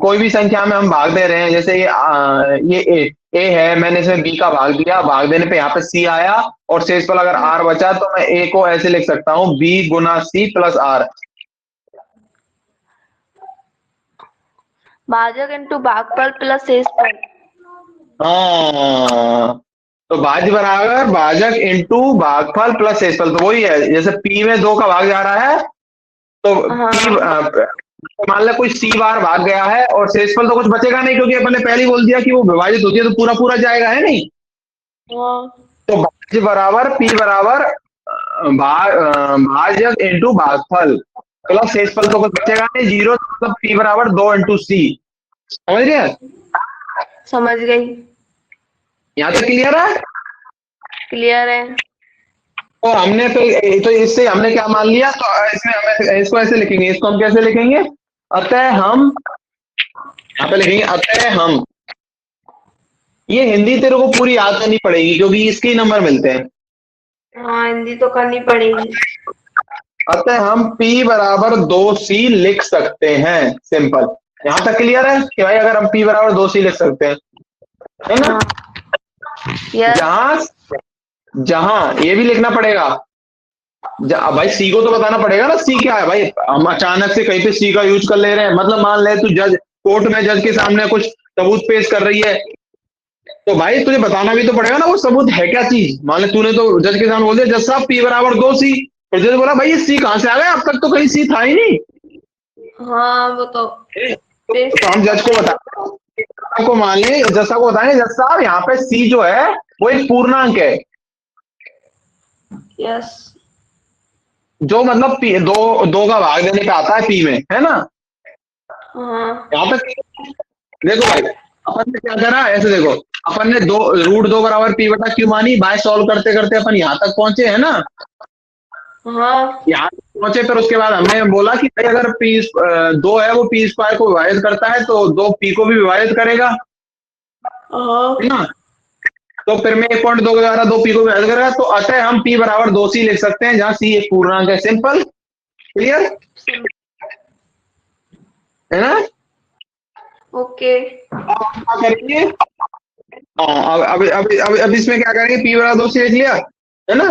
A: कोई भी संख्या में हम भाग दे रहे हैं, जैसे ये ए है, मैंने इसमें बी का भाग दिया, भाग देने पे यहाँ पे सी आया और शेषफल अगर आर बचा तो मैं ए को ऐसे लिख सकता हूँ बी गुना सी प्लस आर।
B: भाजक इंटू भागफल प्लस शेषफल।
A: हाँ, तो भाज्य बराबर भाजक इंटू भागफल प्लस शेषफल, तो वही है, जैसे पी में दो का भाग जा रहा है तो
B: हाँ।
A: पी मान लो कोई सी बार भाग गया है और शेषफल तो कुछ बचेगा नहीं क्योंकि अपन ने पहले ही बोल दिया कि वो विभाजित होती है तो पूरा पूरा जाएगा, है नहीं।
B: हाँ।
A: तो भाज्य बराबर पी बराबर भाजक इंटू भागफल प्लस शेषफल तो कुछ बचेगा नहीं, जीरो, मतलब पी बराबर दो इंटू सी, समझ रहे हैं?
B: समझ गई।
A: यहाँ तक क्लियर है?
B: क्लियर है।
A: तो हमने तो इससे हमने क्या मान लिया, तो इसमें हमें इसको ऐसे लिखेंगे, इसको हम कैसे लिखेंगे? अतः हम, यहाँ पे लिखेंगे अतः हम। ये हिंदी तेरे को पूरी याद करनी पड़ेगी क्योंकि इसके ही नंबर मिलते हैं।
B: हाँ, हिंदी तो करनी पड़ेगी।
A: अतः हम P बराबर 2C लिख सकते हैं, सिंपल। यहां तक क्लियर है कि भाई अगर हम P बराबर 2C लिख सकते हैं, है ना?
B: यस।
A: जहां जहां ये भी लिखना पड़ेगा, भाई C को तो बताना पड़ेगा ना, C क्या है भाई। हम अचानक से कहीं पे C का यूज कर ले रहे हैं, मतलब मान ले तू जज कोर्ट में जज के सामने कुछ सबूत पेश कर रही है, तो भाई तुझे बताना भी तो पड़ेगा ना वो सबूत है क्या चीज। मान ले तूने तो जज के सामने बोल दिया जज साहब P बराबर 2C, फिर जज बोला भाई ये C कहां से आ गया, अब तक तो कहीं C था ही नहीं।
B: हाँ, वो तो
A: तो हम जज को बता को मान ले, जज साहब को बताएंगे जज साहब यहाँ पे C जो है वो एक पूर्णांक है,
B: यस।
A: जो मतलब दो का भाग देने पे आता है P में, है ना?
B: हाँ।
A: यहाँ तक देखो भाई, अपन ने क्या करा, ऐसे देखो, अपन ने √2 बराबर P बटा Q मानी, बाय सॉल्व करते करते अपन यहाँ तक पहुंचे, है ना?
B: हाँ।
A: यहाँ पहुंचे, फिर उसके बाद हमने बोला कि भाई अगर P 2 है वो P स्क्वायर को विभाजित करता है तो 2 P को भी विभाजित करेगा,
B: हाँ।
A: है ना? तो फिर मैं 1.2 के द्वारा 2 P को विभाजित करेगा, तो अतः हम P बराबर 2C लिख सकते हैं जहां C एक पूर्णांक है, सिंपल, क्लियर, है ना?
B: ओके।
A: अब क्या करेंगे, अब इसमें क्या करेंगे, P बराबर 2C लिख लिया, है ना?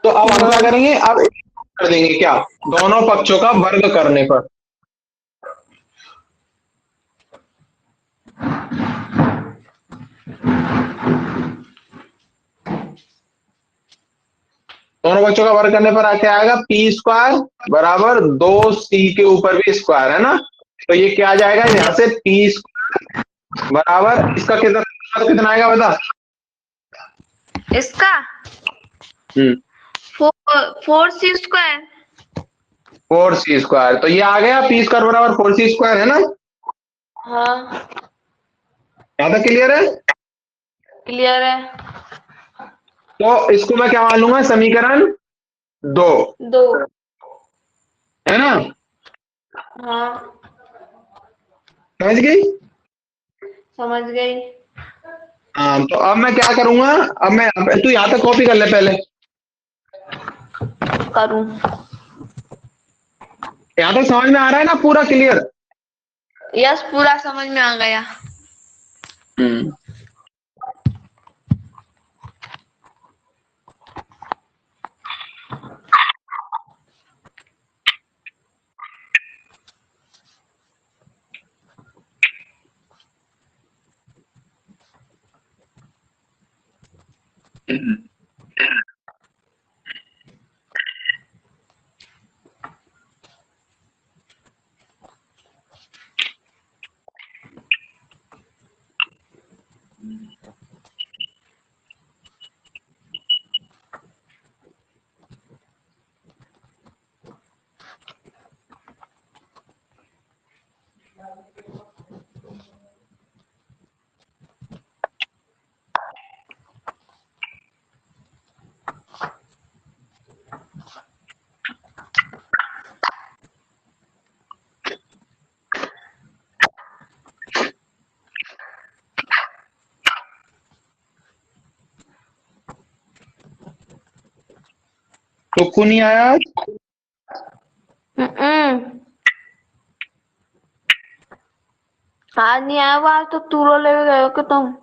A: तो अब हम क्या करेंगे, अब कर देंगे क्या, दोनों पक्षों का वर्ग करने पर। दोनों पक्षों का वर्ग करने पर क्या आएगा, P स्क्वायर बराबर 2C के ऊपर भी स्क्वायर, है ना? तो ये क्या आ जाएगा, यहाँ से P स्क्वायर बराबर इसका कितना आएगा बता?
B: इसका 4C स्क्वायर।
A: 4C स्क्वायर, तो ये आ गया P स्क्वायर बराबर 4C स्क्वायर, है ना?
B: हाँ,
A: यहाँ तक क्लियर है?
B: क्लियर है।
A: तो इसको मैं क्या मान लूंगा, समीकरण 2,
B: 2।
A: है ना?
B: हाँ,
A: समझ गई?
B: समझ गई।
A: हाँ, तो अब मैं क्या करूंगा, अब तू यहाँ तक कॉपी कर ले पहले,
B: करूं?
A: यहाँ तक समझ में आ रहा है ना, पूरा क्लियर?
B: यस, पूरा समझ में आ गया।
A: तो नहीं आया?
B: आज नहीं आया वो, आज तो तूरो ले गए हो कि तुम?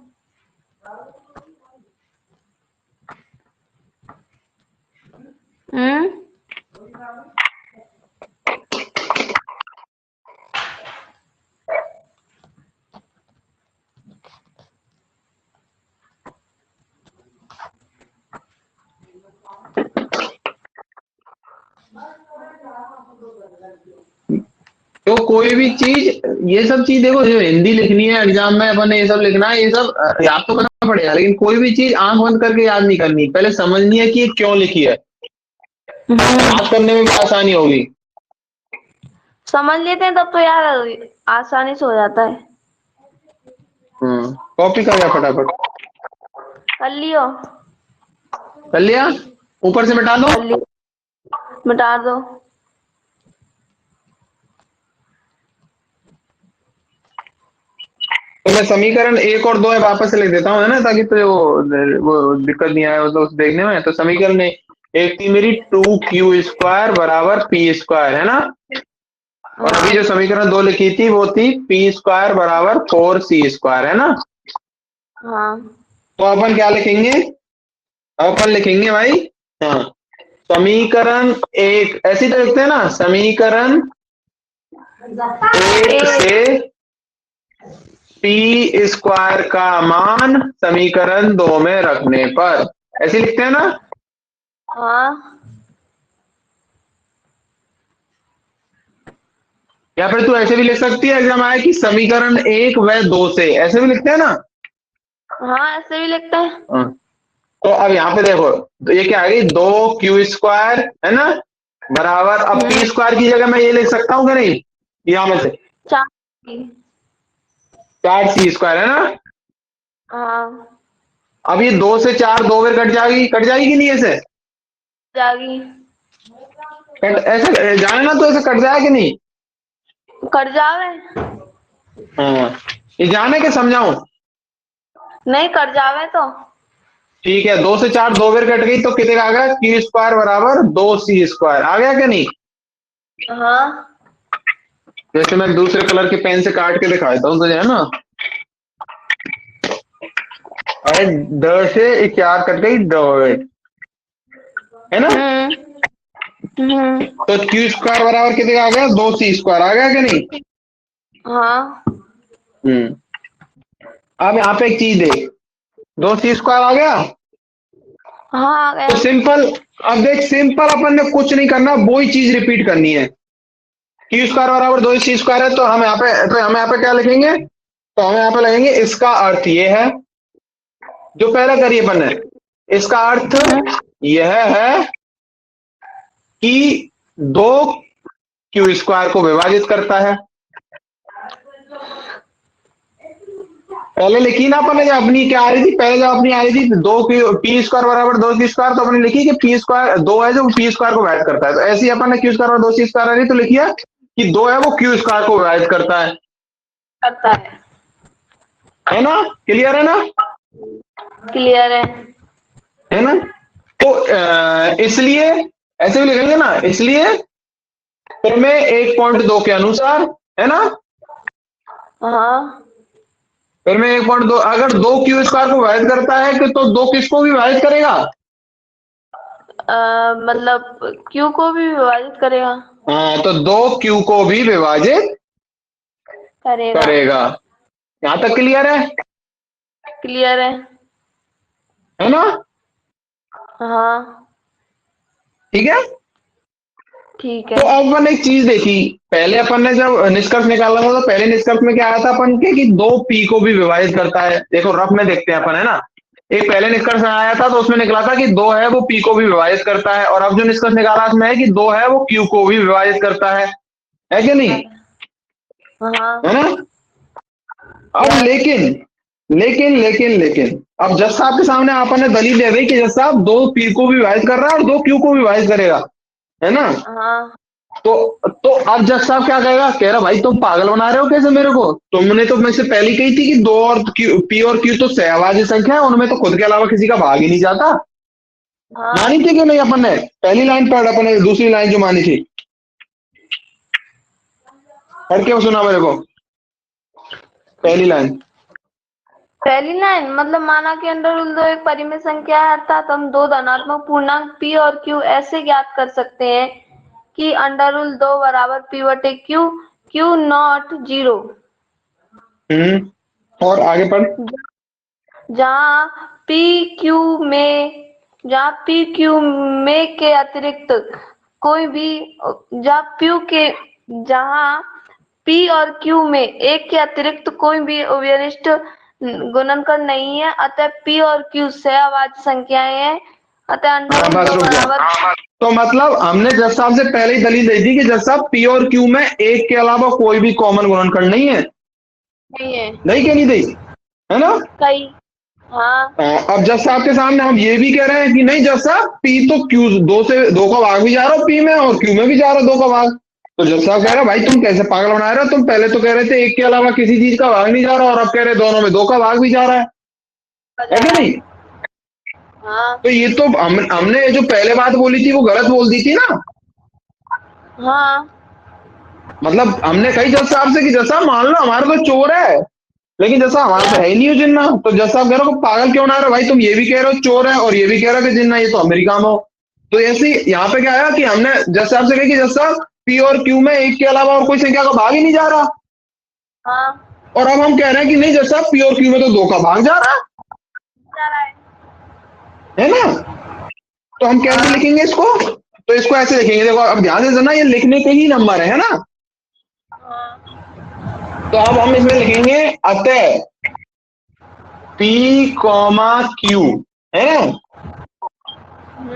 A: तो कोई भी चीज, ये सब चीज देखो, जो हिंदी लिखनी है एग्जाम में अपन ने, ये सब लिखना है, ये सब याद तो करना पड़ेगा, लेकिन कोई भी चीज आंख बंद करके याद नहीं करनी, पहले समझनी है कि ये क्यों लिखी है, याद करने में भी आसानी होगी।
B: समझ लेते हैं तब तो यार आसानी से हो जाता है।
A: कॉपी कर लिया फटाफट।
B: कर लियो।
A: कर लिया, ऊपर से मिटा दो।
B: कर लियो, मिटा दो।
A: तो मैं समीकरण 1 और 2 है वापस से लिख देता हूँ, है ना, ताकि तो वो दिक्कत नहीं आए मतलब देखने में। तो समीकरण एक थी मेरी 2q² बराबर p², है ना। और अभी जो समीकरण 2 लिखी थी वो थी p² बराबर 4c², है ना।
B: हाँ।
A: तो अपन क्या लिखेंगे, अपन लिखेंगे भाई, हाँ, समीकरण 1 ऐसे तो लिखते हैं ना, समीकरण 1 से p² का मान समीकरण 2 में रखने पर, ऐसे लिखते हैं ना।
B: हाँ।
A: या फिर तू ऐसे भी लिख सकती है एग्जाम आए कि समीकरण 1 व 2 से, ऐसे भी लिखते हैं ना।
B: हाँ ऐसे भी लिखते हैं।
A: हाँ। तो अब यहाँ पे देखो, तो ये क्या आ गई, 2q², है ना, बराबर, अब p² की जगह मैं ये लिख सकता हूँ कि नहीं, यहाँ में से
B: 4।
A: 4c², है ना।
B: हाँ।
A: अब ये 2 से 4 2 बार कट जाएगी कि नहीं, ऐसे
B: जागी।
A: कट, ऐसे जाने ना, तो ऐसे कट जाए कि नहीं।
B: कट जावे।
A: हाँ, ये जाने के समझाऊं।
B: नहीं कट जावे तो।
A: ठीक है, 2 से 4 2 बार कट गई तो कितने का आ गया, q² बराबर 2c² आ गया कि नहीं।
B: हाँ।
A: जैसे मैं दूसरे कलर के पेन से काट के दिखा देता हूँ तुझे, है ना। अरे 2 से 4 कट गई, 2, है ना। तो q² बराबर कितने का आ गया, 2c² आ गया कि नहीं।
B: हाँ।
A: अब यहाँ पे एक चीज देख, 2c² आ गया।
B: हाँ आ गया।
A: तो सिंपल, अब देख सिंपल अपन ने कुछ नहीं करना, वो ही चीज रिपीट करनी है। q² बराबर 2c² है, तो हम यहाँ पे क्या लिखेंगे, तो हम यहाँ पे लगेंगे इसका अर्थ ये है, जो पहले करिए अपन ने, इसका अर्थ यह है कि 2q² को विभाजित करता है। पहले लिखी ना अपन ने, जब अपनी क्या आ रही थी, पहले जब अपनी आ रही थी p² बराबर 2c² तो अपने लिखी कि p² 2 है जो p² को विभाजित करता है। तो ऐसे ही अपन ने q² और 2c² आ रही तो लिखिए कि 2 है वो q² को विभाजित करता है ना। क्लियर है ना।
B: क्लियर
A: है ना। तो इसलिए ऐसे भी लिखेंगे ना, इसलिए में 1.2 के अनुसार, है ना।
B: हाँ।
A: फिर में 1.2, अगर 2q² को विभाजित करता है कि तो 2 किसको भी विभाजित करेगा,
B: मतलब क्यू को भी विभाजित करेगा।
A: हाँ, तो 2q को भी विभाजित करेगा। यहां तक क्लियर है।
B: क्लियर
A: है ना।
B: हाँ
A: ठीक है।
B: ठीक
A: तो
B: है।
A: अब अपन एक चीज देखी, पहले अपन ने जब निष्कर्ष निकाला था तो पहले निष्कर्ष में क्या आया था अपन के कि 2p को भी विभाजित करता है। देखो रफ में देखते हैं अपन, है ना। एक पहले निष्कर्ष में आया था तो उसमें निकला था कि 2 है वो p को भी विभाजित करता है, और अब जो निष्कर्ष निकाला उसमें है कि 2 है वो q को भी विभाजित करता है कि नहीं,
B: हाँ।
A: है ना। अब लेकिन अब जज साहब के सामने अपन ने दलील दे दी कि जज साहब 2p को भी विभाजित कर रहा है और 2q को भी विभाजित करेगा, है ना।
B: हाँ।
A: तो अब जज साहब क्या कहेगा, कह रहा भाई तुम पागल बना रहे हो कैसे मेरे को, तुमने तो मुझसे पहले ही कही थी कि 2 और p और q तो सहअभाज्य संख्या है, उनमें तो खुद के अलावा किसी का भाग ही नहीं जाता।
B: हाँ।
A: मानी थी कि नहीं अपन ने, पहली लाइन पढ़, अपन ने दूसरी लाइन जो मानी थी पढ़ के सुना मेरे को।
B: पहली लाइन मतलब माना कि √2 एक परिमेय संख्या है, अर्थात हम 2 धनात्मक पूर्णांक p और q ऐसे ज्ञात कर सकते हैं कि √2 बराबर p/q, q नॉट 0।
A: और आगे पढ़।
B: जहाँ p q में के अतिरिक्त कोई भी, जहाँ p और q में एक के अतिरिक्त कोई भी अवयनिष्ठ गुणनखंड नहीं है, अतः p और q सहअभाज्य संख्याएं हैं, अतः √2 बराबर।
A: तो मतलब हमने जज साहब से पहले ही दलील दे दी कि जज साहब पी और क्यू में एक के अलावा कोई भी कॉमन गुणनखंड नहीं है।
B: नहीं है।
A: नहीं क्या नहीं दी, है ना?
B: कई। हाँ।
A: अब जज साहब के सामने हम ये भी कह रहे हैं कि नहीं जज साहब पी तो क्यू दो का भाग भी जा रहा हो पी में और क्यू में भी जा रहा हो दो का भाग। तो जज साहब कह रहे भाई तुम कैसे पागल बना रहे हो, तुम पहले तो कह रहे थे एक के अलावा किसी चीज का भाग नहीं जा रहा और अब कह रहे दोनों में दो का भाग भी जा रहा है कि नहीं?
B: हाँ।
A: तो ये तो हमने जो पहले बात बोली थी वो गलत बोल दी थी ना।
B: हाँ।
A: मतलब हमने कही जज साहब से कि जज साहब मान लो हमारा तो चोर है, लेकिन जैसा हमारा तो है ही नहीं हो जिन्ना, तो जज साहब कह रहे हो पागल क्यों ना रहे भाई, तुम ये भी कह रहे हो चोर है और ये भी कह रहे हो कि जिन्ना, ये तो अमेरिका में हो। तो ऐसे ही यहाँ पे क्या आया कि हमने जज साहब से कहा कि जज साहब पी और क्यू में एक के अलावा और कोई संख्या का भाग ही नहीं जा रहा,
B: हाँ।
A: और अब हम कह रहे हैं कि नहीं जज साहब पी और क्यू में तो दो का भाग जा रहा है ना? तो हम कैसे लिखेंगे इसको? तो इसको ऐसे लिखेंगे, देखो अब ध्यान से सुनना, ये लिखने के ही नंबर है ना? तो अब हम इसमें लिखेंगे अतः P कॉमा क्यू है ना,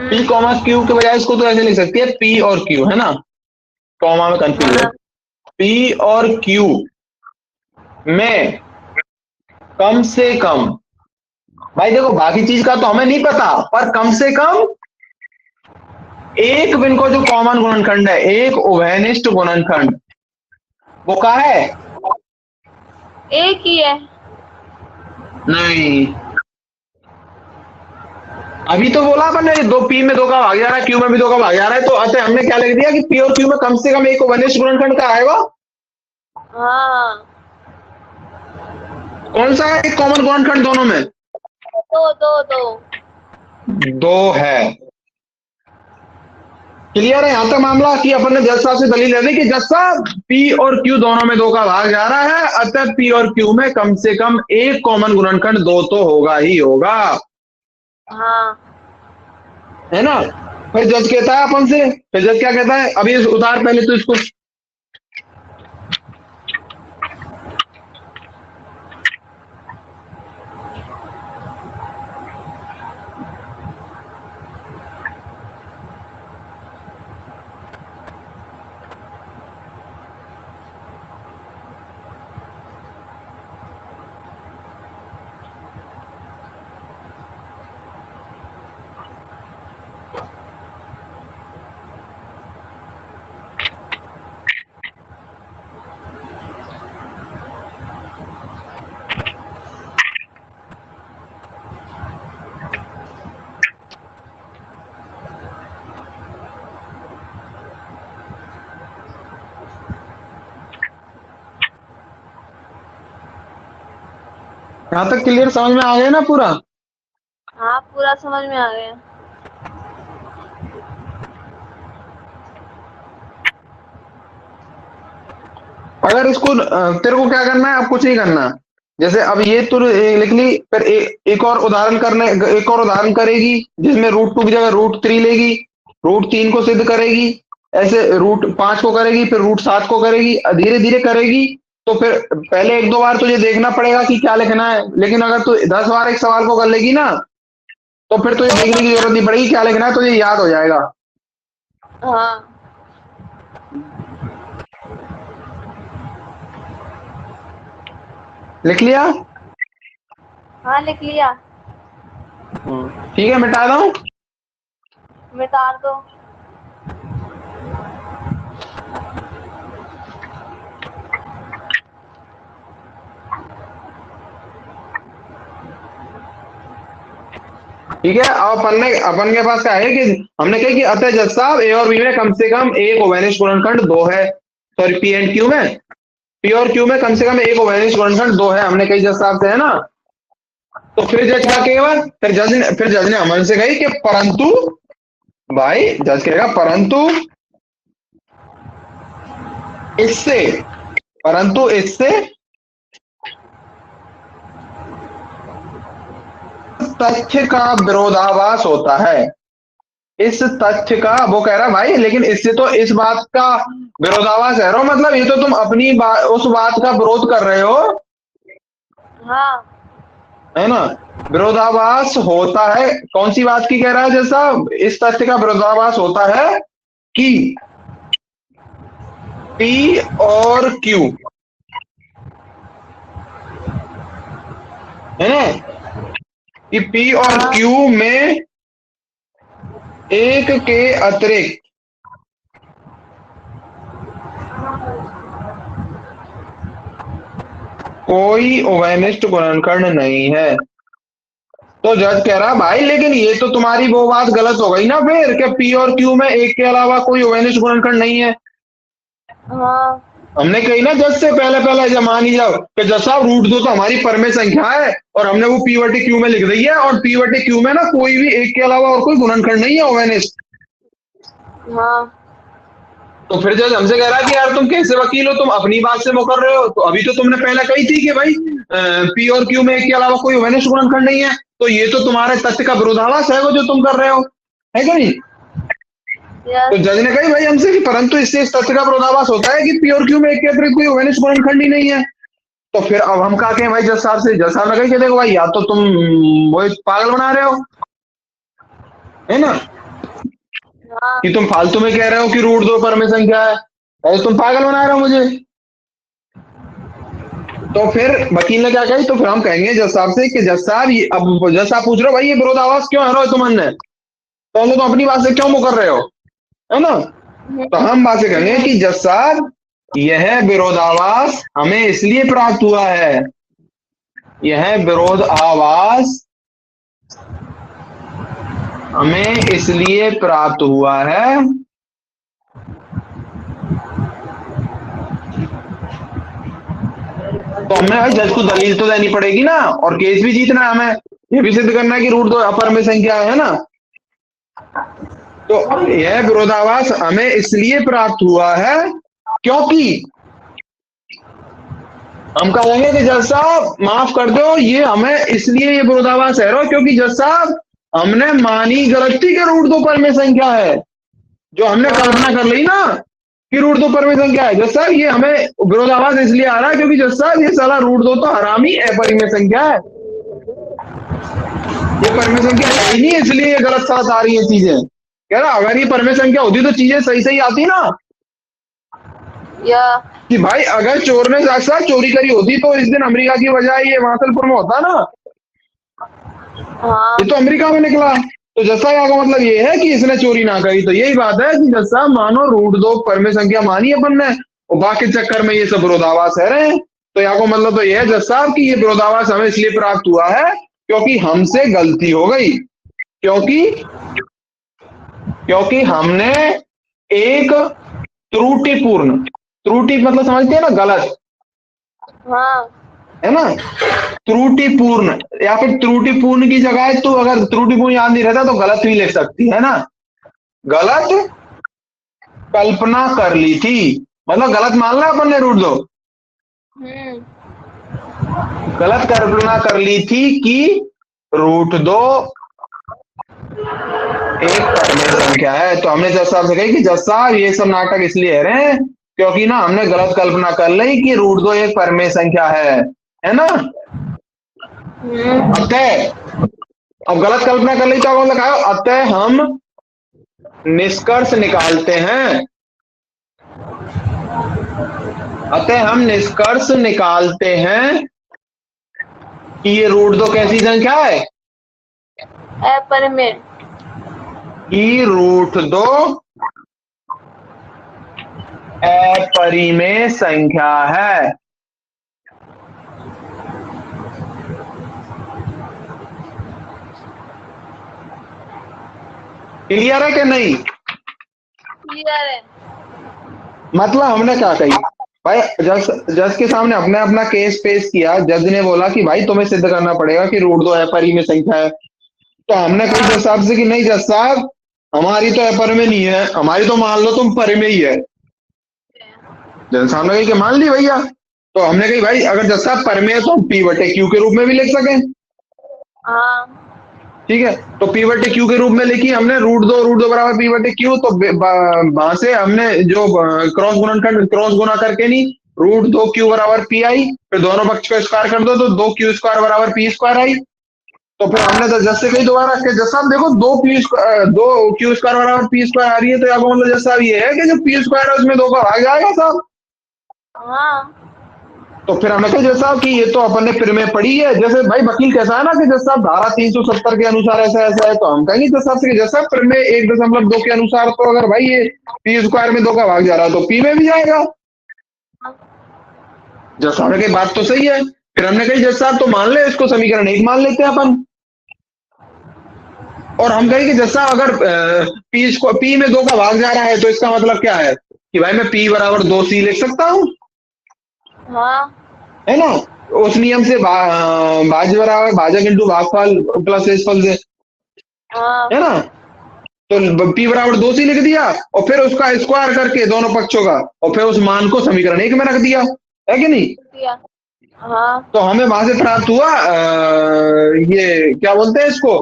A: P कॉमा क्यू के बजाय इसको तो ऐसे लिख सकती है P और Q, है ना? कॉमा में कंफ्यूज है। P और Q में कम से कम, भाई देखो बाकी चीज का तो हमें नहीं पता, पर कम से कम एक इनको जो कॉमन गुणनखंड है, एक उभयनिष्ठ गुणनखंड, वो क्या है?
B: एक ही है।
A: नहीं, अभी तो बोला अपन ने दो पी में दो का भाग जा रहा है, क्यू में भी दो का भाग जा रहा है, तो अच्छा हमने क्या लिख दिया कि पी और क्यू में कम से कम एक उभयनिष्ठ गुणनखंड का आएगा।
B: हाँ।
A: कौन सा है एक कॉमन गुणनखंड दोनों में?
B: दो दो दो
A: दो है। क्लियर है यहां तक मामला कि अपन ने जज साहब से दलील दे दी कि जज साहब पी और क्यू दोनों में दो का भाग जा रहा है, अतः पी और क्यू में कम से कम एक कॉमन गुणनखंड दो तो होगा ही होगा,
B: हाँ।
A: है ना? फिर जज कहता है अपन से, फिर जज क्या कहता है, अभी उतार पहले तो इसको, यहां तक क्लियर समझ में आ गया ना पूरा?
B: हाँ पूरा समझ में आ गया।
A: अगर इसको तेरे को क्या करना है, अब कुछ नहीं करना, जैसे अब ये तू लिख ली, फिर एक और उदाहरण एक और उदाहरण करेगी जिसमें रूट 2 की जगह रूट 3 लेगी, रूट 3 को सिद्ध करेगी, ऐसे रूट 5 को करेगी, फिर रूट 7 को करेगी, धीरे धीरे करेगी। तो फिर पहले एक दो बार तुझे देखना पड़ेगा कि क्या लिखना है, लेकिन अगर तू 10 बार एक सवाल को कर लेगी ना, तो फिर तुझे देखने की जरूरत नहीं पड़ेगी क्या लिखना है, तुझे याद हो जाएगा।
B: हाँ।
A: लिख लिया?
B: हाँ लिख लिया।
A: ठीक है, मिटा दूं?
B: मिटा दो।
A: ठीक है, अब अपन के पास क्या है कि हमने कहा कि अतः जज साहब ए और बी में कम से कम एक उभयनिष्ठ गुणनखंड दो है, सॉरी पी एंड क्यू में, पी और क्यू में कम से कम एक उभयनिष्ठ गुणनखंड दो है, हमने कही जज साहब से, है ना? तो फिर जज क्या कहेगा, फिर जज ने हमन से कही कि परंतु, भाई जज कहेगा परंतु इससे तथ्य का विरोधाभास होता है। इस तथ्य का, वो कह रहा भाई लेकिन इससे तो इस बात का विरोधाभास है, मतलब ये तो तुम अपनी उस बात का विरोध कर रहे हो,
B: हाँ।
A: है ना। विरोधाभास होता है, कौन सी बात की कह रहा है जैसा, इस तथ्य का विरोधाभास होता है कि P और Q, है ना, कि P और Q में एक के अतिरिक्त कोई उभयनिष्ठ गुणनखंड नहीं है। तो जज कह रहा भाई लेकिन ये तो तुम्हारी वो बात गलत हो गई ना फिर, कि P और Q में एक के अलावा कोई उभयनिष्ठ गुणनखंड नहीं है।
B: हाँ
A: हमने कही ना जज से पहले पहले, जब मान ही जाओ कि जज साहब रूट दो तो हमारी परमेय संख्या है और हमने वो P बटे Q में लिख दी है, और P बटे Q में ना कोई भी एक के अलावा और कोई गुणनखंड नहीं है उभयनिष्ठ।
B: हाँ
A: तो फिर जज हमसे कह रहा है कि यार तुम कैसे वकील हो, तुम अपनी बात से मुकर रहे हो, तो अभी तो तुमने पहले कही थी कि भाई P और Q में एक के अलावा कोई उभयनिष्ठ गुणनखंड नहीं है, तो ये तो तुम्हारे तथ्य का विरोधाभास है वो जो तुम कर रहे हो, है कि नहीं।
B: यस
A: तो जज ने कही भाई हमसे कि परंतु इससे इस तथ्य का विरोधाभास होता है कि P और Q में एक के अतिरिक्त कोई उभयनिष्ठ गुणनखंड ही नहीं है। तो फिर अब हम कहा के भाई जज साहब से, जज साहब ने कही कि देखो भाई या तो तुम वो पागल बना रहे हो, है ना,
B: हाँ
A: कि तुम फालतू में कह रहे हो कि रूट दो परमेय संख्या है, अरे तुम पागल बना रहे हो मुझे। तो फिर वकील ने क्या कही, तो फिर हम कहेंगे जज साहब से कि जज साहब ये, अब जज साहब पूछ रहे हो भाई ये विरोधाभास क्यों है रहे हो तुमने, पहले तो अपनी बात से क्यों मुकर रहे हो, है ना। तो हम बात से कहेंगे कि जज साहब यह विरोधाभास हमें इसलिए प्राप्त हुआ है, यह विरोधाभास हमें इसलिए प्राप्त हुआ है तो हमें जज को दलील तो देनी पड़ेगी ना, और केस भी जीतना है हमें, ये भी सिद्ध करना है कि रूट दो अपरमेय संख्या है ना। तो यह विरोधाभास हमें इसलिए प्राप्त हुआ है क्योंकि हम कहेंगे कि जज साहब माफ कर दो, ये हमें इसलिए ये विरोधाभास है क्योंकि जज साहब हमने मानी गलती के रूट दो परमेय संख्या है, जो हमने कल्पना कर ली ना कि रूट दो परमेय संख्या है, जज साहब ये हमें विरोधाभास इसलिए आ रहा है क्योंकि जज साहब ये साला रूट दो तो हरामी अपरिमेय संख्या है, ये परमेय संख्या है ही नहीं, इसलिए ये गलत साथ आ रही है चीजें। कह रहा अगर ये परमेय संख्या होती तो चीजें सही सही आती ना,
B: या
A: कि भाई अगर चोर ने साथ चोरी करी होती तो इस दिन अमेरिका की बजाय ये वासलपुर में होता ना,
B: हाँ
A: ये तो अमेरिका में निकला। तो जैसा का मतलब ये है कि इसने चोरी ना करी, तो यही बात है कि जैसा मानो रूट दो परमेय संख्या मानी अपन ने, और बाकी चक्कर में ये सब विरोधाभास है रहे हैं। तो यहाँ को मतलब तो ये है जज साहब कि ये विरोधाभास हमें इसलिए प्राप्त हुआ है क्योंकि हमसे गलती हो गई, क्योंकि हमने एक त्रुटिपूर्ण, त्रुटि मतलब समझते हैं ना गलत,
B: हाँ
A: है ना, त्रुटिपूर्ण या फिर त्रुटिपूर्ण की जगह तो अगर त्रुटिपूर्ण याद नहीं रहता तो गलत भी लिख सकती है ना, गलत कल्पना कर ली थी, मतलब गलत मान लिया अपन ने रूट दो, गलत कल्पना कर ली थी कि रूट दो एक परमेय संख्या है। तो हमने जज साहब से कही कि जज साहब ये सब नाटक इसलिए है रहे हैं क्योंकि ना हमने गलत कल्पना कर ली कि रूट दो एक परमेय संख्या है ना। अतः अब गलत कल्पना कर ली तो अब लिखा है अतः हम निष्कर्ष निकालते हैं, अतः हम निष्कर्ष निकालते हैं कि ये रूट दो कैसी संख्या है,
B: अपरिमेय,
A: कि रूट दो अपरिमेय संख्या है। क्लियर है कि नहीं,
B: क्लियर है।
A: मतलब हमने क्या कही भाई, जज के सामने अपने अपना केस पेश किया, जज ने बोला कि भाई तुम्हें सिद्ध करना पड़ेगा कि रूट दो अपरिमेय संख्या है। तो हमने कही जज साहब से कि नहीं जज साहब हमारी तो अपरिमेय नहीं है, हमारी तो मान लो तुम परिमेय ही है। जज साहब ने कही कि मान ली भैया। तो हमने कही भाई अगर जज साहब परिमेय है तो हम P बटे Q के रूप में भी लिख सकें,
B: हाँ
A: ठीक है। तो P बटे Q के रूप में लिखी हमने रूट दो बराबर P बटे Q। तो वहां से हमने जो क्रॉस गुणनखंड क्रॉस गुना करके नहीं √2q बराबर पी आई, फिर दोनों पक्ष को स्क्वायर कर दो तो 2q² बराबर पी स्क्वायर आई। तो फिर हमने तो जैसे कही दोबारा कि जैसा साहब देखो 2q² बराबर पी स्क्वायर आ रही है, तो यहाँ मतलब जैसा ये है कि जो पी स्क्वायर है उसमें 2 का भाग जाएगा साहब।
B: हाँ
A: तो फिर हमने कहा जैसा कि ये तो अपन ने फिर में पढ़ी है, जैसे भाई वकील कैसा है ना कि जैसा धारा 370 के अनुसार ऐसा ऐसा है, तो हम कहेंगे जैसा से जैसा फिर में 1.2 के अनुसार, तो अगर भाई ये पी स्क्वायर में 2 का भाग जा रहा है तो पी में भी जाएगा। जैसा हमने कही बात तो सही है। फिर हमने कही जैसा तो मान ले इसको समीकरण 1 मान लेते हैं अपन, और हम कहें कि जैसा अगर पी में 2 का भाग जा रहा है तो इसका मतलब क्या है कि भाई मैं पी बराबर 2c लिख सकता हूँ,
B: हाँ
A: है ना। उस नियम से भाज्य बराबर भाजक इंटू भागफल प्लस शेषफल से,
B: हाँ
A: है ना। तो पी बराबर 2c लिख दिया और फिर उसका स्क्वायर करके दोनों पक्षों का, और फिर उस मान को समीकरण 1 में रख दिया, है कि नहीं।
B: दिया। हाँ
A: तो हमें वहां से प्राप्त हुआ ये क्या बोलते हैं इसको,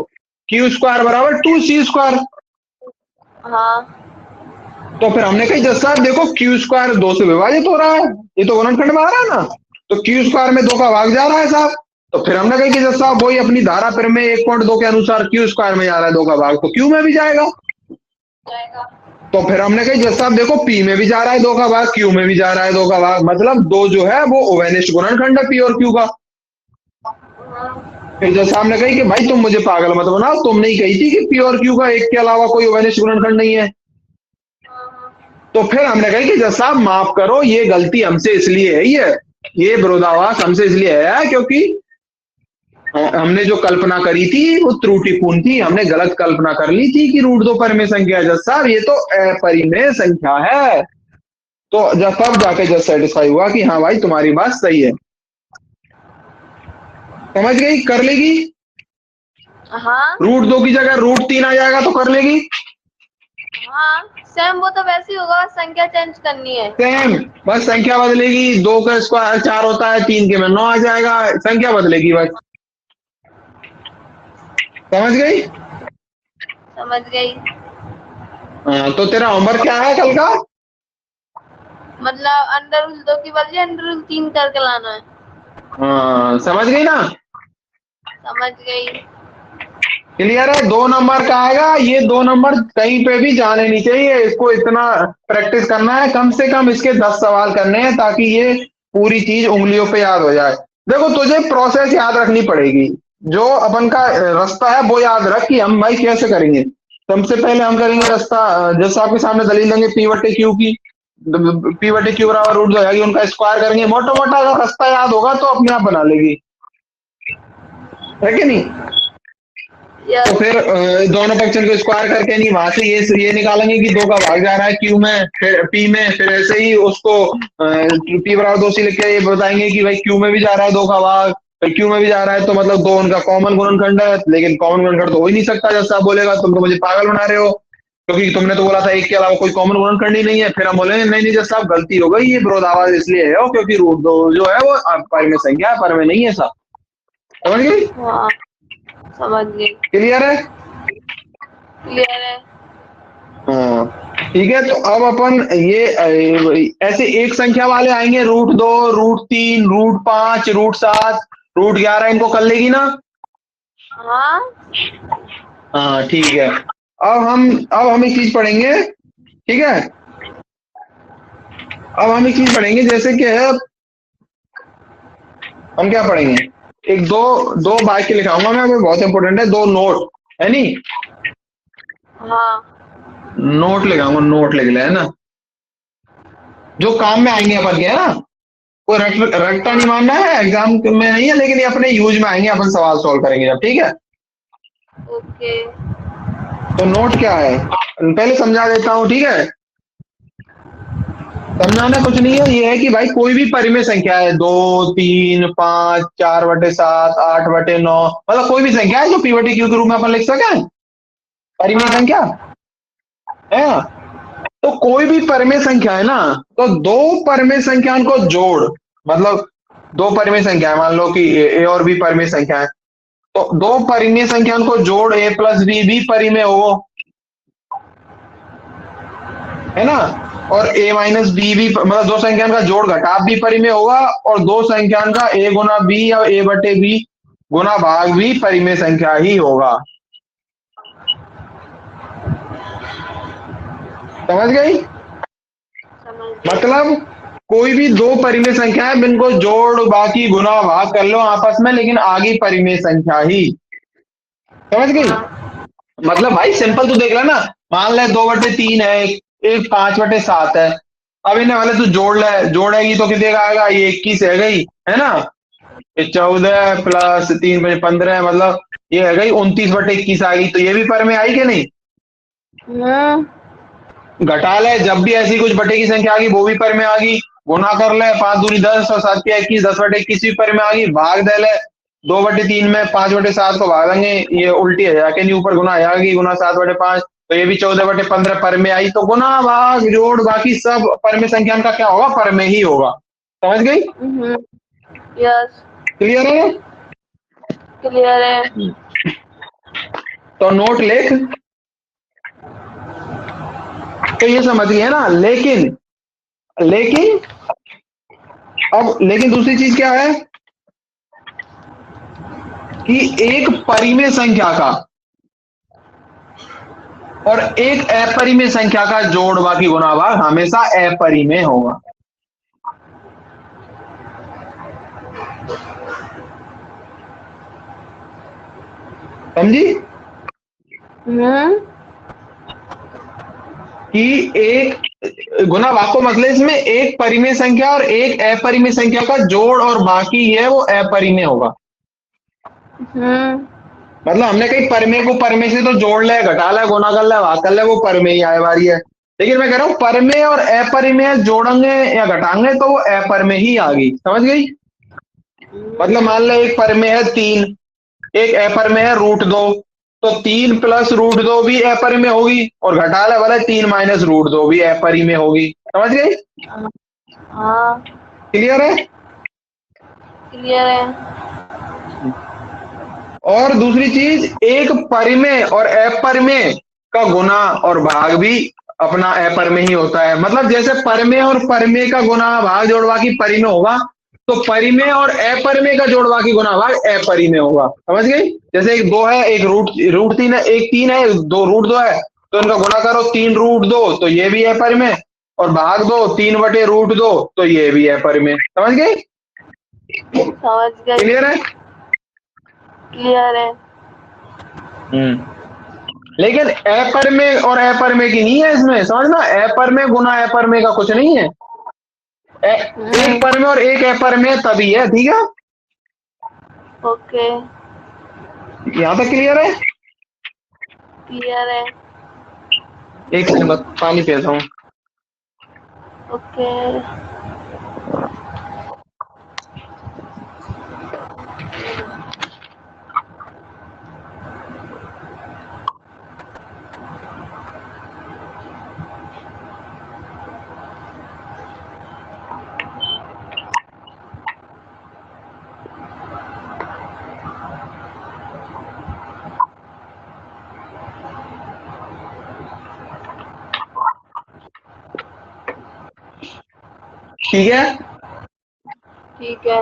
A: q² बराबर 2c²।
B: हाँ
A: तो फिर हमने कही जज साहब देखो q² 2 से विभाजित हो रहा है, ये तो गुणनखंड में आ रहा है ना, तो q² में 2 का भाग जा रहा है साहब। तो फिर हमने कही कि जज साहब वही अपनी धारा फिर में 1.2 के अनुसार q² में जा रहा है 2 का भाग, तो q में भी जाएगा।
B: जाएगा।
A: तो फिर हमने कही जज साहब देखो p में भी जा रहा है 2 का भाग, q में भी जा रहा है 2 का भाग, मतलब 2 जो है वो उभयनिष्ठ गुणनखंड है p और q का। फिर जैसा हमने कही कि भाई तुम मुझे पागल मत बनाओ, तुम नहीं कही थी कि p और q का एक के अलावा कोई उभयनिष्ठ गुणनखंड नहीं है। तो फिर हमने कही कि जैसा आप माफ करो, ये गलती हमसे इसलिए है, ये विरोधाभास हमसे इसलिए है क्योंकि हमने जो कल्पना करी थी वो त्रुटिपूर्ण थी, हमने गलत कल्पना कर ली थी कि √2 परिमेय संख्या है। जज साहब ये तो अपरिमेय संख्या है। तो जब तब जाके जज सेटिस्फाई हुआ कि हाँ भाई तुम्हारी बात सही है। समझ गई, कर लेगी।
B: हाँ
A: √2 की जगह √3 आ जाएगा तो कर लेगी।
B: हाँ सेम, वो तो वैसे ही होगा, बस संख्या चेंज करनी है।
A: सेम, बस संख्या बदलेगी, 2 का स्क्वायर 4 होता है, 3 के में 9 आ जाएगा, संख्या बदलेगी बस। समझ गई।
B: समझ गई।
A: हाँ, तो तेरा होमवर्क क्या है कल का।
B: मतलब √2 की बदले √3 करके लाना है।
A: हाँ समझ गई ना।
B: समझ गई।
A: क्लियर है। 2 नंबर का आएगा, ये 2 नंबर कहीं पे भी जाने नहीं चाहिए, इसको इतना प्रैक्टिस करना है, कम से कम इसके 10 सवाल करने हैं ताकि ये पूरी चीज उंगलियों पे याद हो जाए। देखो तुझे प्रोसेस याद रखनी पड़ेगी, जो अपन का रास्ता है वो याद रख कि हम भाई कैसे करेंगे। सबसे पहले हम करेंगे रास्ता, जैसे आपके सामने दलील देंगे p/q की, p/q बराबर √2 जाएगी, उनका स्क्वायर करेंगे, मोटा मोटा अगर रास्ता याद होगा तो अपने आप बना लेगी, है कि नहीं। तो फिर दोनों पक्षों को स्क्वायर करके नहीं, वहां से ये निकालेंगे कि 2 का भाग जा रहा है q में, फिर p में, फिर ऐसे ही उसको p बराबर 2c लिख के ये बताएंगे कि भाई q में भी जा रहा है 2 का भाग, फिर q में भी जा रहा है, तो मतलब 2 उनका कॉमन गुणनखंड है, लेकिन कॉमन गुणनखंड तो हो ही नहीं सकता। जैसा आप बोलेगा तुम तो मुझे पागल बना रहे हो, क्योंकि तुमने तो बोला था 1 के अलावा कोई कॉमन गुणनखंड ही नहीं है। फिर हम बोलेंगे नहीं नहीं जैसा आप गलती हो गई, ये विरोधाभास इसलिए है क्योंकि √2 जो है वो परिमेय संख्या है, परिमेय नहीं है साहब। समझ गई।
B: हाँ समझ गई।
A: क्लियर है।
B: क्लियर है।
A: हाँ ठीक है। तो अब अपन ये ऐसे एक संख्या वाले आएंगे, √2, √3, √5, √7, √11, इनको कर लेगी ना।
B: हाँ
A: हाँ ठीक है। अब हम एक चीज पढ़ेंगे, ठीक है। अब हम एक चीज पढ़ेंगे जैसे कि है, हम क्या पढ़ेंगे, एक दो बाइक के लिखाऊंगा मैं, बहुत इंपॉर्टेंट है, 2 नोट है नहीं,
B: हाँ
A: नोट लिखाऊंगा, नोट लिख ले, है ना, जो काम में आएंगे अपन के, है ना। कोई रट्टा नहीं मानना है, एग्जाम में नहीं है, लेकिन ये अपने यूज में आएंगे, अपन सवाल सॉल्व करेंगे जब, ठीक है।
B: ओके।
A: तो नोट क्या है पहले समझा देता हूँ, ठीक है। समझाना कुछ नहीं है, ये है कि भाई कोई भी परिमेय संख्या है, 2, 3, 5, 4/7, 8/9, मतलब कोई भी संख्या है जो p/q के रूप में अपन लिख सके, परिमेय संख्या है ना। तो कोई भी परिमेय संख्या है ना, तो 2 परिमेय संख्या को जोड़, मतलब 2 परिमेय संख्या है, मान लो कि a और b परिमेय संख्या है, तो 2 परिमेय संख्या को जोड़ a + b भी परिमेय हो, है ना। और a माइनस बी भी, मतलब दो संख्यान का जोड़ घटाव भी परिमेय होगा, और दो संख्यान का a गुना b या a बटे b गुना भाग भी परिमेय संख्या ही होगा। समझ गई?
B: समझ गई।
A: मतलब कोई भी दो परिमेय संख्या है, इनको जोड़ बाकी गुना भाग कर लो आपस में, लेकिन आगे परिमेय संख्या ही। समझ गई?
B: हाँ।
A: मतलब भाई सिंपल तू देख ले ना, मान ले 2/3 है, एक 5/7 है। अब इन्हें वाले तू जोड़ ले, जोड़ेगी तो कितने का आएगा, ये 21 है गई, है ना। ये 14 प्लस 3 × 15, मतलब ये है गई 29/21 आ गई, तो ये भी पर में आई कि नहीं।
B: हम्म।
A: घटा ले, जब भी ऐसी कुछ बटे की संख्या आ गई वो भी पर में आ गई। गुना कर ले, 5 दूनी 10 और 7 के 21, 10/21 भी पर में आ गई। भाग दे ले, 2/3 में 5/7 को भाग देंगे, ये उल्टी है जाके नहीं, ऊपर गुना आ गई, गुना 7/5, तो ये भी 14/15 पर में आई। तो गुना भाग जोड़ बाकी सब पर में संख्या का क्या होगा, पर में ही होगा। समझ गई?
B: यस।
A: क्लियर है?
B: क्लियर है।
A: तो नोट लिख। तो ये समझ गए ना। लेकिन लेकिन अब लेकिन दूसरी चीज क्या है कि एक परिमेय संख्या का और एक अपरिमेय संख्या का जोड़ बाकी गुना भाग हमेशा अपरिमेय होगा। समझी? कि एक गुना भाग को मतलब इसमें एक परिमेय संख्या और एक अपरिमेय संख्या का जोड़ और बाकी है वो अपरिमेय होगा। मतलब हमने कहीं परमेय को परमेय से तो जोड़ ले, घटा ले, गुना कर ले, भाग कर ले, वो परमेय ही आए वाली है। लेकिन मैं कह रहा हूं परमेय और अपरिमेय जोड़ेंगे या घटाएंगे तो वो अपरमेय ही आ गई। समझ गई? मतलब मान ले एक परमेय है 3, एक अपरमेय है √2, तो 3 + √2 भी अपरिमेय होगी, और घटा ले वाला 3 - √2 भी अपरिमेय होगी। समझ गई?
B: हाँ।
A: क्लियर है?
B: क्लियर है।
A: और दूसरी चीज, एक परिमेय और अपरिमेय का गुना और भाग भी अपना अपरिमेय ही होता है। मतलब जैसे परिमेय और परिमेय का गुना भाग जोड़वा की परिमेय होगा, तो परिमेय और अपरिमेय का जोड़वा की गुना भाग अपरिमेय होगा। समझ गई? जैसे एक 2 है, एक √3 है, एक 3 है, 2 √2 है, तो इनका गुना करो 3 √2, तो ये भी अपरिमेय, और भाग दो 3/√2, तो ये भी अपरिमेय। समझ गई?
B: समझ गई।
A: क्लियर है?
B: क्लियर है।
A: लेकिन अपरिमेय और अपरिमेय की नहीं है इसमें, समझना। अपरिमेय गुना अपरिमेय का कुछ नहीं है। एक परिमेय और एक अपरिमेय तभी है। ठीक है?
B: ओके।
A: यहां तक क्लियर है?
B: क्लियर है।
A: एक सेकंड बस पानी पीता हूँ।
B: ओके।
A: ठीक है?
B: ठीक है।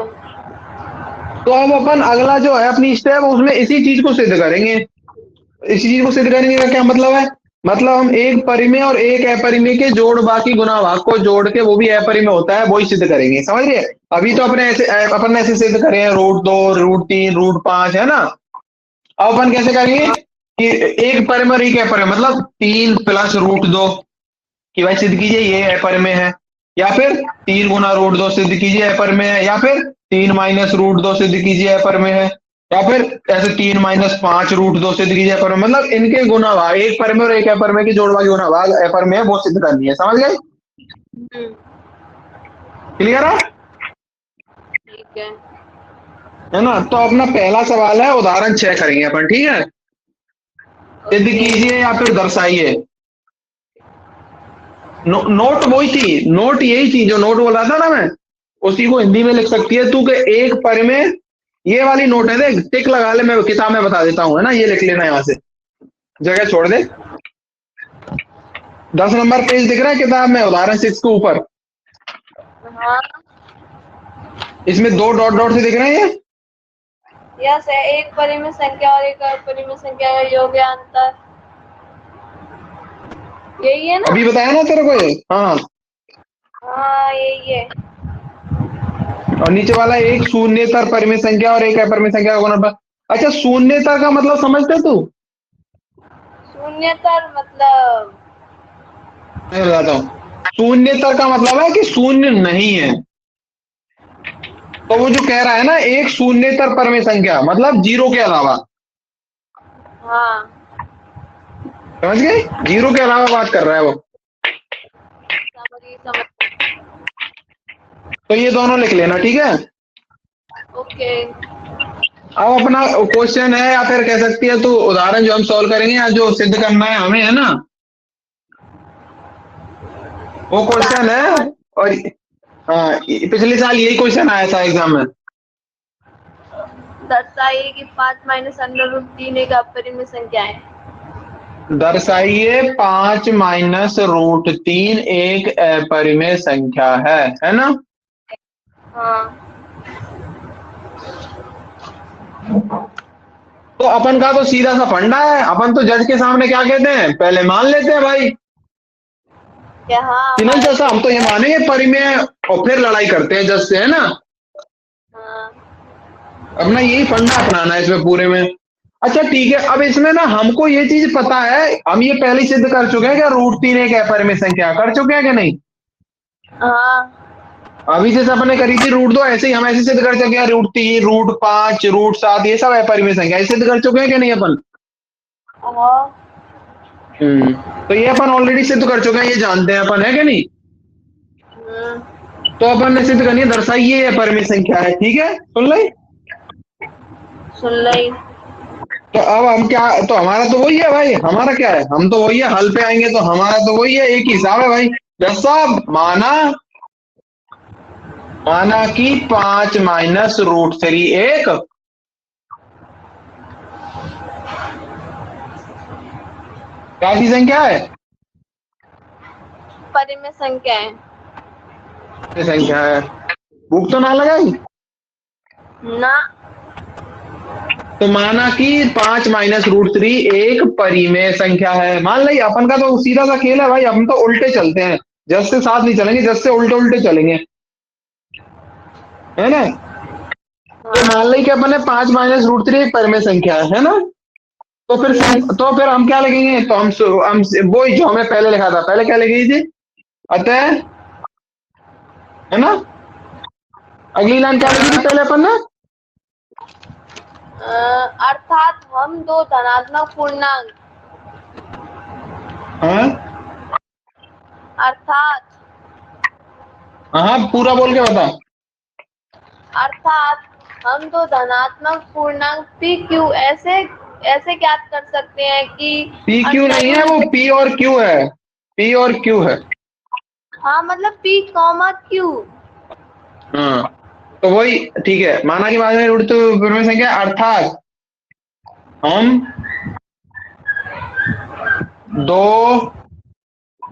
A: तो अब अपन अगला जो है अपनी स्टेप, उसमें इसी चीज को सिद्ध करेंगे। इसी चीज को सिद्ध करने का क्या मतलब है? मतलब हम एक परिमेय और एक अपरिमेय के जोड़ बाकी गुना भाग को जोड़ के वो भी अपरिमेय होता है, वही सिद्ध करेंगे। समझ रहे? अभी तो अपन ऐसे सिद्ध करे हैं √2, √3, √5, है ना। अब अपन कैसे करेंगे कि एक परिमेय और एक अपरिमेय, मतलब 3 + √2 कि भाई सिद्ध कीजिए ये अपरिमेय है, या फिर 3 × √2 सिद्ध कीजिए अपरिमेय है, या फिर 3 - √2 सिद्ध कीजिए अपरिमेय है, या फिर ऐसे 3 - 5 √2 सिद्ध कीजिए अपरिमेय। मतलब इनके गुना भाग, एक परिमेय और एक अपरिमेय के जोड़वा के गुना भाग अपरिमेय है, वो सिद्ध करनी है। समझ गए? क्लियर है?
B: ठीक है।
A: है ना। तो अपना पहला सवाल है, उदाहरण 6 करेंगे अपन। ठीक है? सिद्ध कीजिए या फिर दर्शाइए। नोट वही थी, नोट यही थी जो नोट बोला था ना मैं, उसी को हिंदी में लिख सकती है तू, के एक परिमेय, ये वाली नोट है, देख टिक लगा ले, मैं किताब में बता देता हूँ, है ना। ये लिख लेना, यहाँ से जगह छोड़ दे। 10 नंबर पेज दिख रहा है किताब में, उदाहरण 6 के ऊपर।
B: हाँ
A: इसमें 2 डॉट डॉट से दिख रहे हैं।
B: यस है, एक परिमेय संख्या और एक अपरिमेय संख्या का योग या अंतर, यही है ना?
A: अभी बताया ना तेरे को ये। हाँ,
B: हाँ यही है।
A: और नीचे वाला एक शून्येतर परिमेय संख्या और एक अपरिमेय संख्या का गुणनफल। अच्छा, शून्येतर का मतलब समझते तू?
B: शून्यतर मतलब
A: मैं बताता हूँ। शून्येतर का मतलब है कि शून्य नहीं है। तो वो जो कह रहा है ना, एक शून्येतर परिमेय संख्या मतलब जीरो के अलावा,
B: हाँ
A: समझ गए? जीरो के अलावा बात कर रहा है वो।
B: समझ।
A: तो ये दोनों लिख लेना, ठीक है?
B: ओके।
A: अब अपना क्वेश्चन है, या फिर कह सकती है तो उदाहरण जो हम सॉल्व करेंगे या जो सिद्ध करना है हमें, है ना, वो क्वेश्चन है। और हाँ, पिछले साल यही क्वेश्चन आया था एग्जाम में।
B: दर्शाइए कि 5 माइनस अंडर रूट 3 एक अपरिमेय संख्या है।
A: दर्शाइए 5 माइनस रूट 3 एक अपरिमेय संख्या है ना?
B: हाँ
A: तो अपन का तो सीधा सा फंडा है, अपन तो जज के सामने क्या कहते हैं, पहले मान लेते हैं भाई
B: क्या? हाँ
A: कि नहीं जैसा, हम तो ये मानेंगे परिमेय और फिर लड़ाई करते हैं जज से, है ना?
B: हाँ
A: अपना यही फंडा अपनाना है इसमें पूरे में। अच्छा ठीक है, अब इसमें ना हमको ये चीज पता है, हम ये पहले ही सिद्ध कर चुके हैं कि रूट 3 एक अपरिमेय संख्या, कर चुके हैं कि नहीं?
B: हाँ
A: अभी जैसे अपने करी थी रूट 2, ऐसे ही हम ऐसे सिद्ध कर चुके हैं रूट 3 रूट 5 रूट 7 ये सब अपरिमेय संख्या, ऐसे सिद्ध कर चुके हैं कि नहीं अपन?
B: हाँ
A: तो ये अपन ऑलरेडी सिद्ध कर चुके हैं, ये जानते हैं अपन, है कि नहीं? तो अपन ने सिद्ध करनी है, दर्शाइए ये अपरिमेय संख्या है, ठीक है? सुन ले।
B: सुन ली।
A: तो अब हम क्या, तो हमारा तो वही है भाई, हमारा क्या है, हम तो वही है, हल पे आएंगे तो हमारा तो वही है, एक ही हिसाब है भाई। जैसा माना माना कि 5 माइनस रूट 3 एक क्या की संख्या है?
B: परिमेय संख्या है।
A: ये संख्या है। भूख तो ना लगाई?
B: ना।
A: तो माना कि 5 माइनस रूट 3 एक परिमेय संख्या है, मान ली। अपन का तो सीधा सा खेल है भाई, हम तो उल्टे चलते हैं, जस से साथ नहीं चलेंगे, जस से उल्टे उल्टे चलेंगे, है ना? तो मान ली कि अपन ने 5 माइनस रूट 3 एक परिमेय संख्या है ना? तो फिर हम क्या लिखेंगे, तो हम वही जो हमें पहले लिखा था, पहले क्या लिखी थी, अतः, है ना? अगली लाइन क्या लिखी थी पहले अपन ने?
B: अर्थात हम दो धनात्मक पूर्णांक,
A: हाँ
B: अर्थात
A: हाँ, पूरा बोल के बता।
B: अर्थात हम दो धनात्मक पूर्णांक पी क्यू ऐसे ऐसे ज्ञात कर सकते हैं कि
A: पी क्यू नहीं है, वो पी और क्यू है, पी और क्यू है।
B: हाँ मतलब पी कॉमा क्यू।
A: हाँ, तो वही ठीक है, माना कि बाद में रूट तो परिमेय संख्या, अर्थात हम दो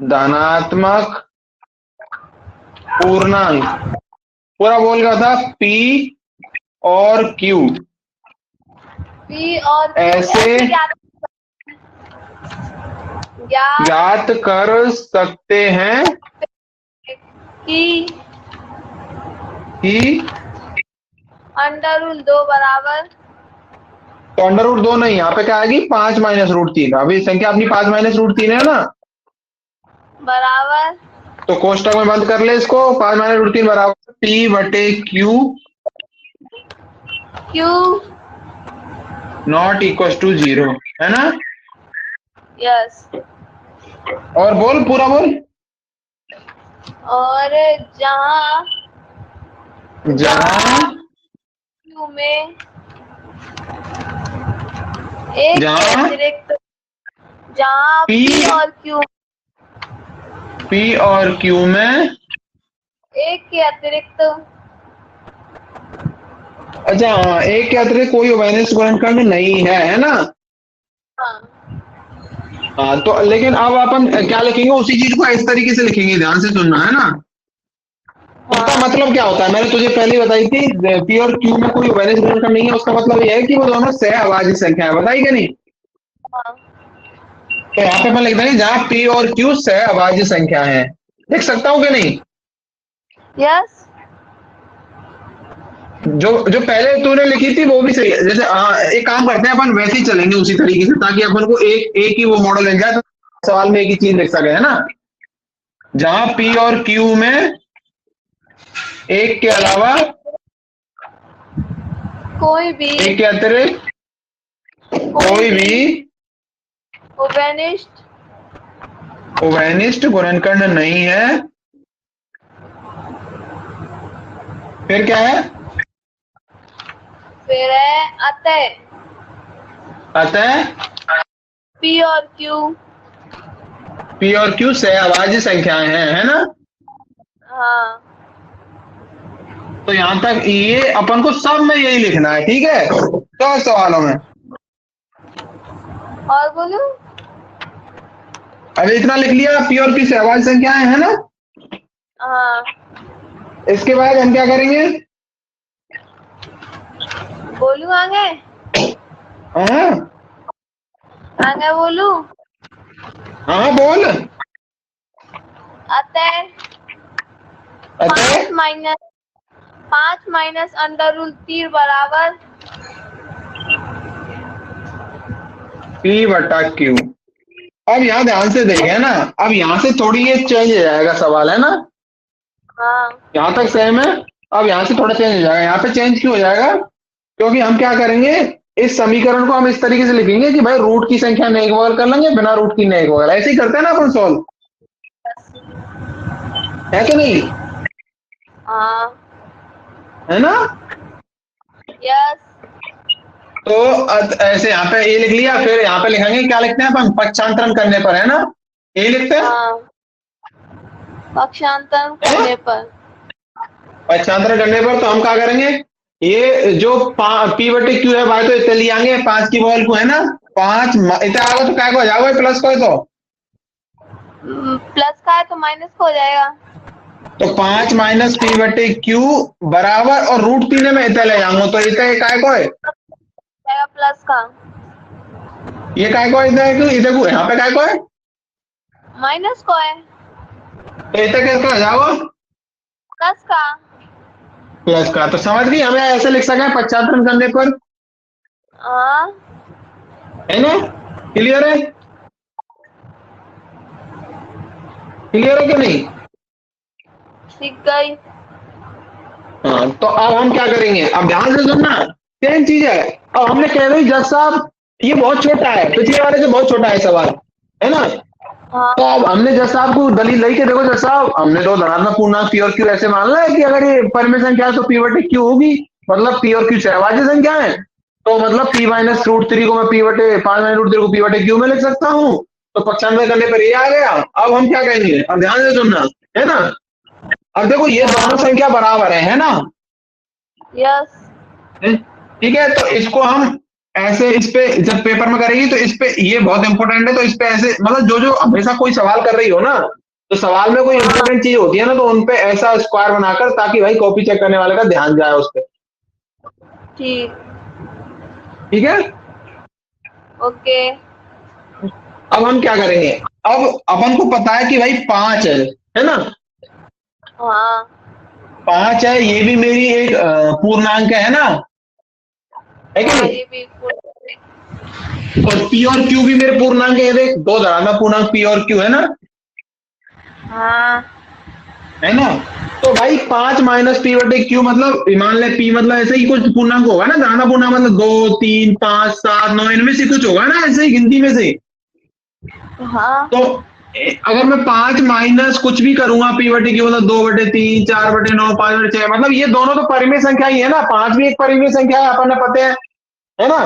A: धनात्मक पूर्णांक, पूरा बोल का था, पी और क्यू
B: पी और
A: ऐसे ज्ञात कर सकते हैं
B: कि अंडर रूट 2 बराबर,
A: तो अंडर रूट 2 नहीं, यहाँ पे क्या आएगी, 5 माइनस रूट 3। अभी संख्या अपनी 5 माइनस रूट 3 है ना,
B: बराबर
A: तो कोष्टक में बंद कर ले इसको, 5 माइनस रूट 3 बराबर पी बटे q
B: q
A: not equal to 0, है ना?
B: यस।
A: और बोल, पूरा बोल।
B: और जहाँ क्यू में एक के अतिरिक्त, जहाँ
A: पी और क्यू में
B: एक के अतिरिक्त,
A: अच्छा हाँ, एक के अतिरिक्त कोई उभयनिष्ठ गुणनखंड नहीं है, है ना?
B: हाँ
A: हाँ, तो लेकिन अब अपन क्या लिखेंगे, उसी चीज को इस तरीके से लिखेंगे, ध्यान से सुनना है ना। उसका
B: हाँ
A: मतलब क्या होता है, मैंने तुझे पहले ही बताई थी, पी और क्यू में कोई वैलेंस रिलेशन नहीं है। उसका मतलब यह है कि वो दोनों सहअभाज्य संख्या है, बताई क्या नहीं।
B: हाँ।
A: तो यहाँ पे अपन लिख देंगे जहाँ पी और क्यू सहअभाज्य संख्या है। लिख सकता हूँ कि नहीं।
B: यस।
A: जो जो पहले तूने लिखी थी वो भी सही है। जैसे एक काम करते हैं, अपन वैसे ही चलेंगे उसी तरीके से, ताकि अपन को एक एक ही वो मॉडल मिल जाए, तो सवाल में एक ही चीज लिख सके, है ना। जहां पी और क्यू में एक के अलावा,
B: कोई भी
A: एक के अतिरिक्त कोई भी
B: ओवेनिस्ट
A: उभयनिष्ठ गुणनखंड नहीं है। फिर क्या है।
B: फिर है अतः
A: अतः
B: पी और क्यू
A: सहअभाज्य संख्याएं हैं, है ना।
B: हाँ।
A: तो यहां तक ये अपन को सब में यही लिखना है, ठीक है, तो सवालों में।
B: और बोलू।
A: अभी इतना लिख लिया, पी और क्यू सहअभाज्य संख्याएं, है ना।
B: हाँ
A: इसके बाद हम क्या करेंगे।
B: बोलू आगे।
A: हाँ
B: आगे बोलू।
A: हाँ बोल।
B: अतः
A: अतः
B: 5 माइनस अंडर रूल 3 बराबर
A: पी बटा क्यू। अब यहाँ ध्यान से देखें ना, अब यहाँ से थोड़ी ये चेंज हो जाएगा सवाल, है ना।
B: हाँ
A: यहाँ तक सेम है। अब यहाँ से थोड़ा चेंज हो जाएगा। यहाँ पे चेंज क्यों हो जाएगा, क्योंकि हम क्या करेंगे, इस समीकरण को हम इस तरीके से लिखेंगे कि भाई रूट की संख्या नेक बगल कर लेंगे, बिना रूट की नेक बगल, ऐसे ही करते हैं ना अपन सॉल्व, है कि नहीं,
B: हाँ
A: है ना।
B: यस।
A: तो ऐसे यहाँ पे ए लिख लिया, फिर यहाँ पे लिखेंगे, क्या लिखते हैं अपन, पक्षांतरण करने पर, है ना, ए लिखते हैं।
B: हाँ पक्षांतरण करने पर।
A: पक्षांतरण करने पर तो हम क्या करेंगे, ये जो पी बटे क्यू है भाई, तो इतने ले आएंगे 5 की बॉल को, है ना। 5 इतने आएगा तो क्या को हो जाएगा, प्लस को है
B: प्लस का है तो माइनस का हो जाएगा।
A: तो 5 माइनस पी बटे क्यू बराबर, और रूट 3 में इतने ले जाऊंगा, तो इतने काय को है,
B: जाएगा प्लस का।
A: ये काय को है, इधर को यहाँ पे काय को है,
B: माइनस को है।
A: तो इतने कैसे हो जाएगा,
B: प्लस का।
A: प्लस का। तो समझ गई, हमें ऐसे लिख सके पक्षांतरण करने पर,
B: हाँ
A: है ना। क्लियर है, क्लियर है कि नहीं।
B: सीख गई।
A: हाँ, तो अब हम क्या करेंगे, अब ध्यान से सुनना, सेम चीज है। अब हमने कह रही जज साहब ये बहुत छोटा है, पिछले वाले से बहुत छोटा है सवाल, है ना।
B: हाँ
A: तो अब हमने जज साहब को दलील लाई के, देखो जज साहब, हमने दो धनात्मक पूर्णांक पी और क्यू ऐसे मान लिया है कि अगर ये परिमेय संख्या है तो पी बटे क्यू होगी, मतलब पी और क्यू सहअभाज्य संख्या है, तो मतलब पी माइनस रूट 3 को मैं पी बटे 5 माइनस रूट 3 को पी बटे क्यू में लिख सकता हूँ। तो पक्षांतर करने पर ये आ गया। अब हम क्या कहेंगे, अब ध्यान से सुनना, है ना। अब देखो ये दोनों संख्या बराबर है ना।
B: यस।
A: ठीक है, तो इसको हम ऐसे, इस पे जब पेपर में करेगी तो इस पे, ये बहुत इंपॉर्टेंट है, तो इस पे ऐसे, मतलब जो जो हमेशा कोई सवाल कर रही हो ना, तो सवाल में कोई इंपॉर्टेंट चीज होती है ना, तो उन पे ऐसा स्क्वायर बनाकर, ताकि भाई कॉपी चेक करने वाले का ध्यान जाए उस पे।
B: ठीक।
A: ठीक है।
B: ओके।
A: अब हम क्या करेंगे, अब अपन को पता है कि भाई 5 है ना।
B: हाँ
A: 5 है, ये भी मेरी एक पूर्णांक है ना, है कि नहीं।
B: ये भी
A: और पी और क्यू भी मेरे पूर्णांक है, देख दो धनात्मक पूर्णांक पी और क्यू, है ना,
B: हाँ
A: है ना। तो भाई 5 माइनस पी बटे क्यू, मतलब मान ले पी मतलब ऐसे ही कुछ पूर्णांक होगा ना, धनात्मक पूर्णांक मतलब 2 3 5 7 9, इनमें से कुछ होगा ना, ऐसे ही गिनती में से।
B: हाँ
A: तो अगर मैं 5 माइनस कुछ भी करूंगा पी बटे क्यू, मतलब 2 बटे 3 4 बटे 9 5 बटे 6, मतलब ये दोनों तो परिमेय संख्या ही है ना, 5 भी एक परिमेय संख्या है, अपन ने पता है ना।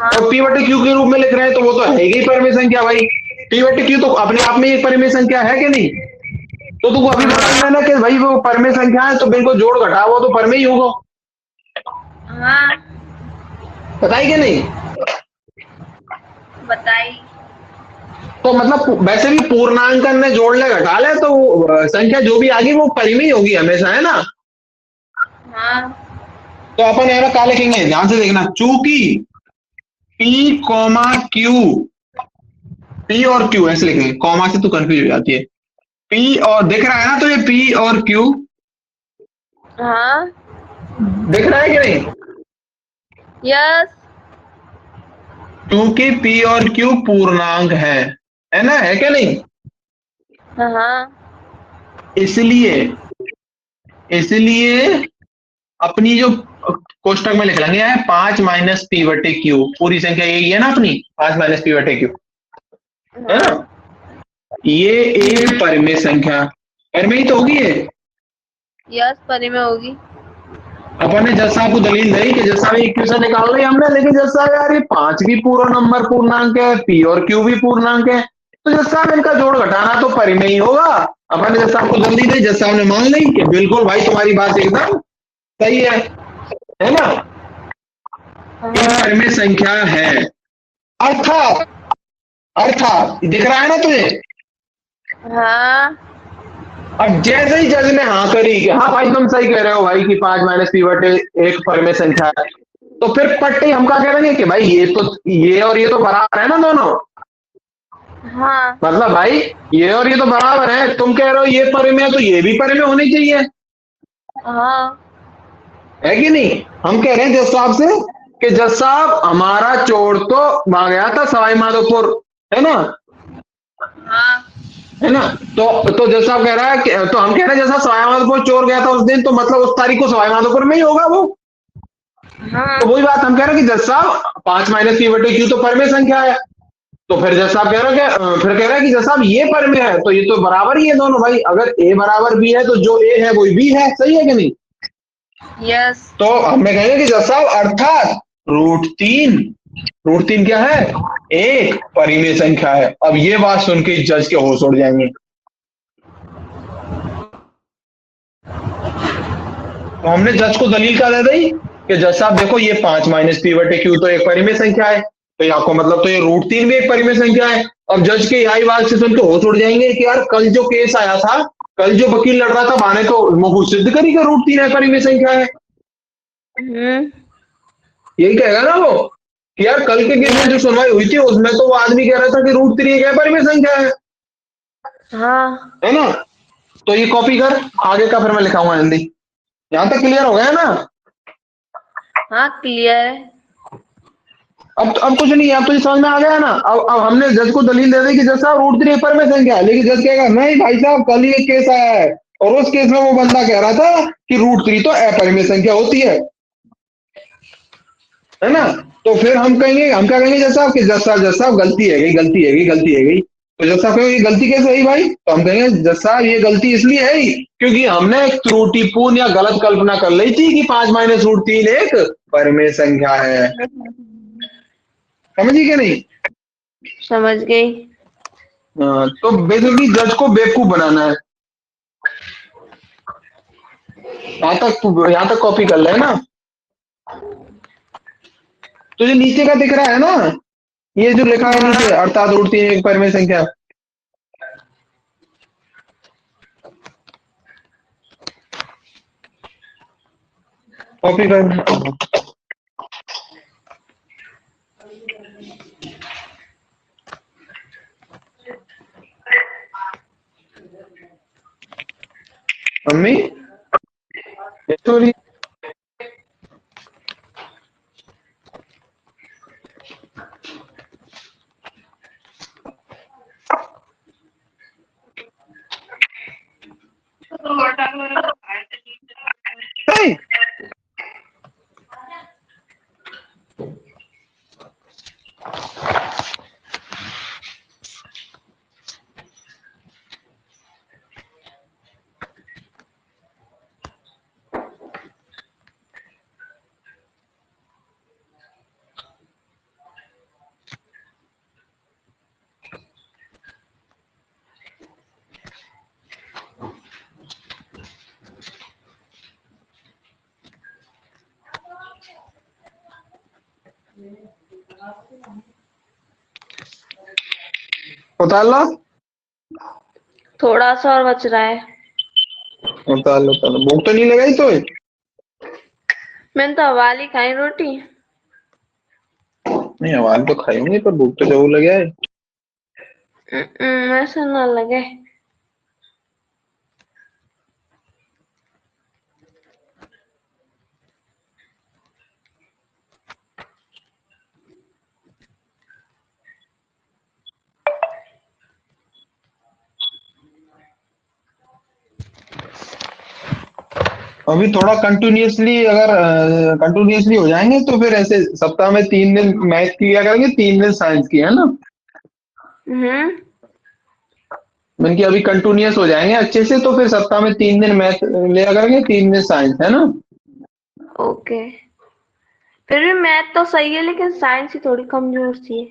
A: और पी बटे क्यू के रूप में लिख रहे हैं, तो वो तो है ही परिमेय संख्या भाई। पी बटे क्यू तो अपने आप में एक परिमेय संख्या है कि नहीं। तो तुमको अभी बता देना कि भाई वो परिमेय संख्या है, तो बिल्कुल जोड़ घटा वो तो परिमेय ही होगा।
B: हाँ
A: बताई कि नहीं।
B: बताई।
A: तो मतलब वैसे भी पूर्णांकन में जोड़ ले घटा ले तो संख्या जो भी आगे वो परिमेय होगी हमेशा, है ना।
B: हाँ।
A: तो अपन यहाँ क्या लिखेंगे, ध्यान से देखना, चूंकि पी कॉमा क्यू, पी और क्यू ऐसे लिखेंगे, कॉमा से तो कंफ्यूज हो जाती है। पी और दिख रहा है ना, तो ये पी और क्यू
B: हाँ।
A: दिख रहा है कि नहीं।
B: यस।
A: क्योंकि पी और क्यू पूर्णांक है ना, है क्या नहीं।
B: हाँ।
A: इसलिए इसलिए अपनी जो कोष्टक में लिख लेंगे है 5 - p/q, पूरी संख्या यही है ना अपनी, 5 - p/q, है ना।
B: हाँ।
A: ये एक परिमेय संख्या, परिमेय तो होगी ये।
B: यस, परिमेय होगी।
A: अपन ने जज साहब को दलील दी कि जज साहब इक्वेशन निकाल रही हमने, लेकिन जज साहब यार ये 5 भी पूरा नंबर पूर्णांक है, पी और क्यू भी पूर्णांक है, तो जज साहब इनका जोड़ घटाना तो परिमेय ही होगा। अपन ने जज साहब को दलील दी, जज साहब ने मान ली कि बिल्कुल भाई तुम्हारी बात एकदम सही है ना। ये
B: हाँ।
A: परिमेय संख्या है, अर्थात अर्थात दिख रहा है ना तुझे।
B: हाँ।
A: अब जैसे ही जज ने हाँ करी कि हाँ भाई तुम सही कह रहे हो भाई कि 5 - p/1 परिमेय संख्या है, तो फिर पट्टे हम क्या कह देंगे कि भाई ये और ये तो बराबर है ना दोनों।
B: हाँ।
A: मतलब भाई ये और ये तो बराबर है, तुम कह रहे हो ये परिमेय तो ये भी परिमेय होनी चाहिए,
B: हाँ।
A: है कि नहीं। हम कह रहे हैं जज साहब से कि जज साहब हमारा चोर तो वहां गया था सवाई माधोपुर, है ना,
B: हाँ।
A: है ना। तो जज साहब कह रहा है कि, तो हम कह रहे हैं जैसा सवाई माधोपुर चोर गया था उस दिन, तो मतलब उस तारीख को सवाई माधोपुर में ही होगा वो।
B: हाँ।
A: तो वही बात हम कह रहे हैं कि जज साहब 5 - p/q तो परिमेय संख्या है। तो फिर जज साहब कह रहे हैं फिर कह रहे हैं कि जज साहब ये परिमेय है, तो ये तो बराबर ही है दोनों भाई, अगर ए बराबर बी है तो जो ए है वो बी है, सही है कि नहीं।
B: यस।
A: तो हमें कहेंगे कि जज साहब अर्थात √3, √3 क्या है, एक परिमेय संख्या है। अब ये बात सुन के जज के होश उड़ जाएंगे। तो हमने जज को दलील क्या दे दी कि जज साहब देखो ये 5 - p/q तो एक परिमेय संख्या है, तो ये आपको मतलब तो ये √3 भी एक परिमेय संख्या है। अब जज के यही बात से सुन के होश उड़ जाएंगे कि यार कल जो केस आया था, कल जो वकील लड़ रहा था माने तो वो सिद्ध करी कि √3 एक परिमेय संख्या है।
B: हम्म।
A: यही कहेगा ना वो कि यार कल के केस में जो सुनवाई हुई थी उसमें तो वो आदमी कह रहा था कि √3 एक परिमेय संख्या
B: हाँ।
A: है ना। तो ये कॉपी कर, आगे का फिर मैं लिखाऊंगा हिंदी। यहां तक क्लियर हो गया ना।
B: हाँ, क्लियर है।
A: अब कुछ नहीं है, अब तो ये समझ में आ गया ना। अब हमने जज को दलील दे दी कि जज साहब √3 एक परिमेय संख्या है, लेकिन जज कहेगा नहीं भाई साहब कल ही एक केस आया है और उस केस में वो बंदा कह रहा था कि √3 तो अपरिमेय संख्या होती है ना। तो फिर हम कहेंगे, हम क्या कहेंगे जज साहब कि जज साहब गलती है गई, गलती है गई, गलती है गई। तो जज साहब कहेंगे ये गलती कैसे हुई भाई, तो हम कहेंगे जज साहब ये गलती इसलिए है ही क्योंकि हमने एक त्रुटिपूर्ण या गलत कल्पना कर ली थी कि 5 - √3 एक परिमेय संख्या है। समझिए कि नहीं।
B: समझ गई।
A: तो बेसिकली जज को बेवकूफ बनाना है। यहाँ तक कॉपी कर ले ना। तुझे नीचे का दिख रहा है ना, ये जो लिखा है नीचे, अर्थात √3 एक परिमेय संख्या। कॉपी कर। Mummy sorry. नहीं उतार लो,
B: थोड़ा सा और बच रहा है।
A: उतार लो, उतार लो। भूख तो नहीं लगाई तो?
B: मैंने तो हवाली खाई रोटी।
A: नहीं, आवाज तो खाई होंगी पर भूख तो जरूर लगे है।
B: ऐसा ना लगे।
A: अभी थोड़ा कंटिन्यूअसली, अगर कंटिन्यूअसली हो जाएंगे तो फिर ऐसे सप्ताह में 3 दिन मैथ की किया करेंगे, 3 दिन साइंस की, है ना?
B: हम्म।
A: मैंने कि अभी कंटिन्यूअस हो जाएंगे अच्छे से तो फिर सप्ताह में 3 दिन मैथ लिया करेंगे, 3 दिन साइंस, है ना?
B: ओके। फिर भी मैथ तो सही है लेकिन साइंस ही थोड़ी कमजोर सी है।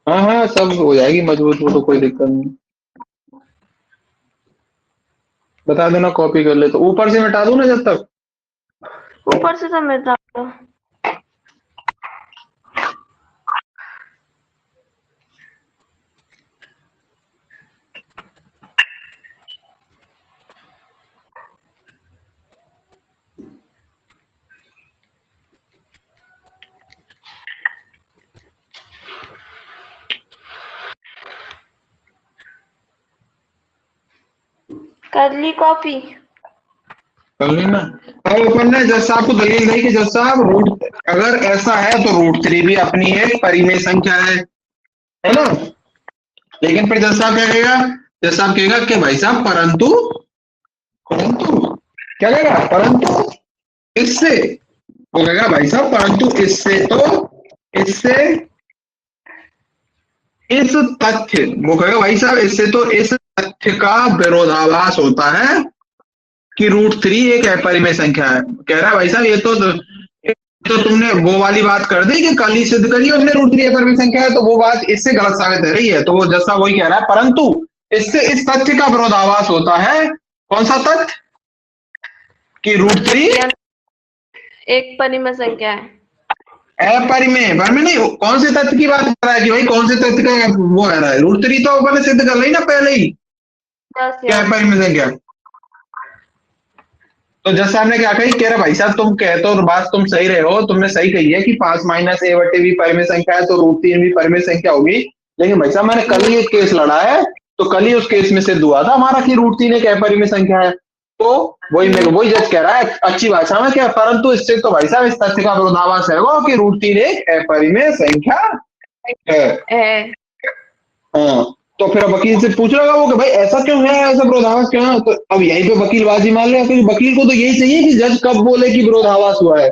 A: हाँ हाँ, सब हो जाएगी मजबूत, वो तो कोई दिक्कत नहीं। बता देना, कॉपी कर ले तो ऊपर से मिटा दूं ना जब तक।
B: ऊपर से तो मिटा दो। कर ली कॉपी।
A: कर लेना। अब अपन ने जज साहब को दलील दी कि जज साहब रूट, अगर ऐसा है तो रूट 3 भी अपनी एक परिमेय संख्या है ना? लेकिन फिर जज साहब क्या कहेगा? जज साहब कहेगा कि भाई साहब परंतु, परंतु क्या कहेगा? परंतु इससे, वो कहेगा भाई साहब परंतु इससे तो, इससे इस तथ्य, वो कहेगा भाई साहब इससे तो इस तथ्य का विरोधाभास होता है कि रूट 3 एक अपरिमेय संख्या है। कह रहा है भाई साहब ये तो तुमने वो वाली बात कर दी कि कल ही सिद्ध करी हमने रूट 3 अपरिमेय संख्या है, तो वो बात इससे गलत साबित हो रही है। तो वो जैसा वही कह रहा है, परंतु इससे इस तथ्य का विरोधाभास होता है। कौन सा तथ्य? कि रूट 3
B: एक परिमेय संख्या है।
A: अपरिमेय, परिमेय नहीं, कौन से तथ्य की बात कर रहा है कि भाई कौन से तथ्य का वो है रहा है? रूट 3 तो अपन ने सिद्ध कर ली ना पहले ही, क्या अपरिमेय संख्या। तो जज साहब ने क्या कही? कह रहे भाई साहब तुम कहते हो बात, तुम सही रहे हो, तुमने सही कही है कि 5 - a/b परिमेय संख्या है तो रूट 3 भी परिमेय संख्या होगी। लेकिन भाई साहब मैंने कल ही एक केस लड़ा है, तो कल ही उस केस में सिद्ध हुआ था हमारा कि रूट 3 एक अपरिमेय संख्या है। तो वही जज कह रहा है अच्छी भाषा में क्या, परंतु इससे तो भाई साहब इस तथ्य का विरोधाभास है वो कि रूट 3 एक अपरिमेय संख्या है। हाँ, तो फिर अब वकील से पूछ रहा वो कि भाई ऐसा क्यों है, ऐसा विरोधाभास क्यों है? तो अब यहीं पे वकीलबाजी मान ले, क्योंकि वकील को तो यही चाहिए कि जज कब बोले कि विरोधाभास हुआ है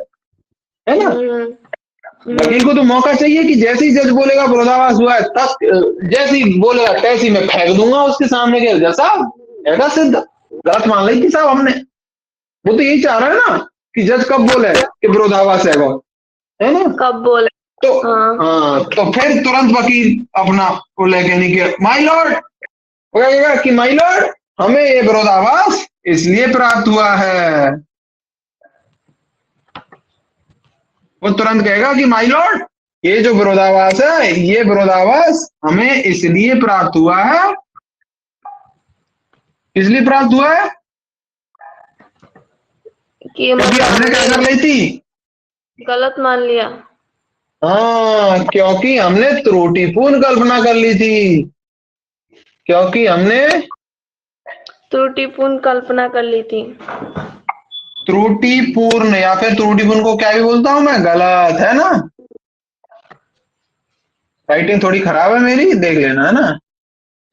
A: ना? वकील को तो मौका चाहिए कि जैसे ही जज बोलेगा विरोधाभास हुआ है, तब जैसे ही बोलेगा तैसे ही मैं फेंक दूंगा उसके सामने के, जज साहब ऐसा सिद्ध गलत मान ली थी साहब हमने। वो तो यही चाह रहा है ना कि जज कब बोले कि विरोधाभास है ना?
B: कब बोले?
A: तो हाँ, तो फिर तुरंत वकील अपना वो लेके नहीं किया, माय लॉर्ड वो कहेगा कि माय लॉर्ड हमें ये विरोधाभास इसलिए प्राप्त हुआ है। वो तुरंत कहेगा कि माय लॉर्ड ये जो विरोधाभास है, ये विरोधाभास हमें इसलिए प्राप्त हुआ है। इसलिए प्राप्त हुआ है
B: कि
A: क्योंकि हमने क्या कर ली थी?
B: गलत मान लिया।
A: हाँ, क्योंकि हमने त्रुटिपूर्ण कल्पना कर ली थी, क्योंकि हमने
B: त्रुटिपूर्ण कल्पना कर ली थी।
A: त्रुटिपूर्ण, या फिर त्रुटिपूर्ण को क्या भी बोलता हूं मैं, गलत, है ना? राइटिंग थोड़ी खराब है मेरी, देख लेना, है ना?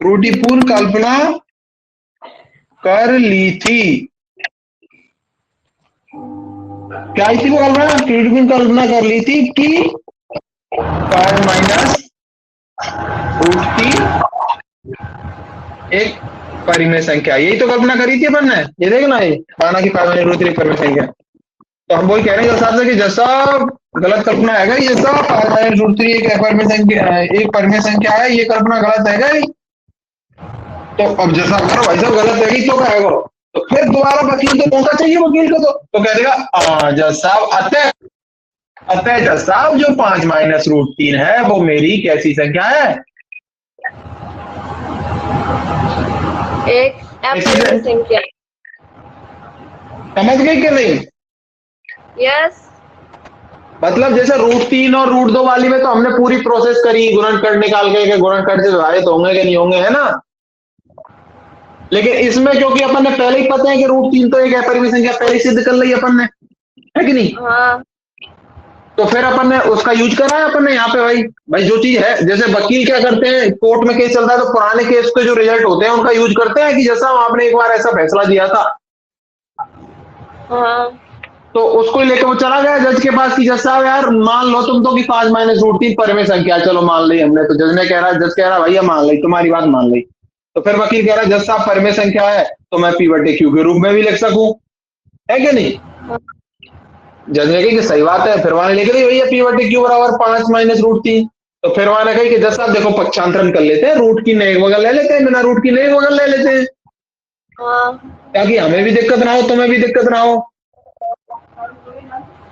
A: त्रुटिपूर्ण कल्पना कर ली थी। क्या थी वो कल्पना? त्रुटिपूर्ण कल्पना कर ली थी कि पाई माइनस रूट 3 एक परिमेय संख्या, यही तो कल्पना करी थी अपन ने। ये देखना, ये माना कि पाई माइनस रूट 3 परिमेय संख्या। तो हम वही कह रहे हैं जैसा से कि जैसा गलत कल्पना है ये, जैसा पाई माइनस रूट 3 एक परिमेय संख्या, एक परिमेय संख्या है, ये कल्पना गलत है। तो अब जैसा करो भाई साहब गलत है तो क्या करो? तो फिर दोबारा वकील को मौका चाहिए, वकील को तो कह देगा जज साहब अतः, जज साहब जो 5 - रूट 3 है वो मेरी कैसी संख्या है?
B: एक अपरिमेय संख्या।
A: समझ गई कि नहीं?
B: यस।
A: मतलब जैसे √3 और √2 वाली में तो हमने पूरी प्रोसेस करी, गुणनखंड निकाल के गुणनखंड से विभाजित होंगे कि नहीं होंगे, है ना। लेकिन इसमें क्योंकि अपन ने पहले ही पता है कि √3 तो एक अपरिमेय संख्या पहले ही सिद्ध कर ली अपन ने, है कि नहीं।
B: हाँ।
A: तो फिर अपन ने उसका यूज करा है अपन ने यहाँ पे। भाई जो चीज है, जैसे वकील क्या करते हैं, कोर्ट में केस चलता है तो पुराने केस के जो रिजल्ट होते हैं उनका यूज करते हैं कि जैसा आपने एक बार ऐसा फैसला दिया था,
B: हाँ।
A: तो उसको लेकर वो चला गया जज के पास कि जज साहब यार मान लो तुम तो कि 5 - √3 परिमेय संख्या, चलो मान ली हमने। तो जज कह रहा भैया मान ली, तुम्हारी बात मान ली। तो फिर वकील कह रहा है जज साहब परिमेय संख्या है तो मैं P/Q के रूप में भी लिख सकूं, है कि नहीं। जज ने कही कि सही बात है। फिर वहां लिख दी भैया P/Q बराबर 5 - √3। तो फिर वहां ने कही कि जज साहब देखो पक्षांतरण कर लेते हैं, रूट की एक बगल ले लेते हैं, बिना रूट की एक बगल ले लेते हैं,
B: हाँ।
A: ताकि हमें भी दिक्कत ना हो तुम्हें भी दिक्कत ना हो।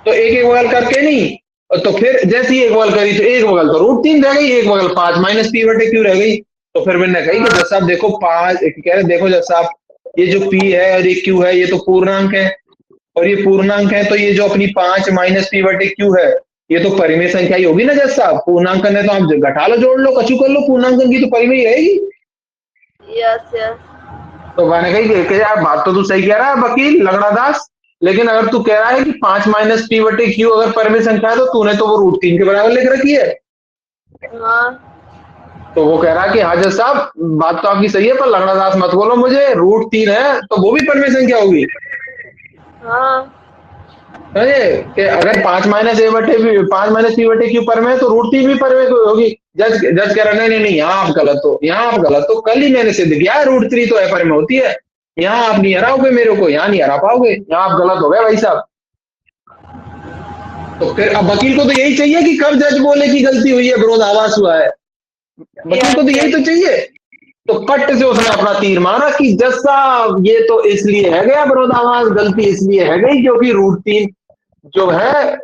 A: तो एक एक बगल करके नहीं, तो फिर जैसे ही एक बगल करी तो एक बगल तो √3 रह गई, एक बगल 5 - P/Q रह गई। तो फिर मैंने कही कि जज साहब देखो 5 कह रहे देखो जज साहब ये जो P है और ये Q है ये तो पूर्णांक है, और ये पूर्णांक है तो ये जो अपनी 5 - P/Q है ये तो परिमेय संख्या ही होगी ना जज साहब। पूर्णांकन है तो आप घटा लो, जोड़ लो, कछु कर लो, पूर्णांकन की तो परिमेय रहेगी।
B: Yes yes.
A: तो मैंने कही कि यार बात तो तू सही कह रहा है वकील लगड़ा दास, लेकिन अगर तू कह रहा है कि 5 - P/Q अगर परिमेय संख्या है तो तूने तो वो √3 के बराबर लिख रखी है।
B: हाँ।
A: तो वो कह रहा है कि हाँ जज साहब बात तो आपकी सही है, पर लगड़ा दास मत बोलो मुझे, √3 है तो वो भी परिमेय संख्या होगी।
B: हाँ।
A: समझे कि अगर 5 - P/Q परिमेय है तो √3 भी परिमेय होगी। जज कह रहा नहीं नहीं नहीं, यहाँ आप गलत हो, यहाँ आप गलत हो, कल ही मैंने सिद्ध किया है √3 तो अपरिमेय होती है, यहाँ आप नहीं हराओगे मेरे को, यहाँ नहीं हरा पाओगे, यहाँ आप गलत हो गए भाई साहब। तो फिर अब वकील को तो यही चाहिए कि कब जज बोले कि गलती हुई है, विरोधाभास हुआ है, वकील को तो यही तो चाहिए। तो पट से उसने अपना तीर मारा कि जज साहब ये तो इसलिए है गया विरोधाभास, गलती इसलिए है गई क्योंकि √3 जो है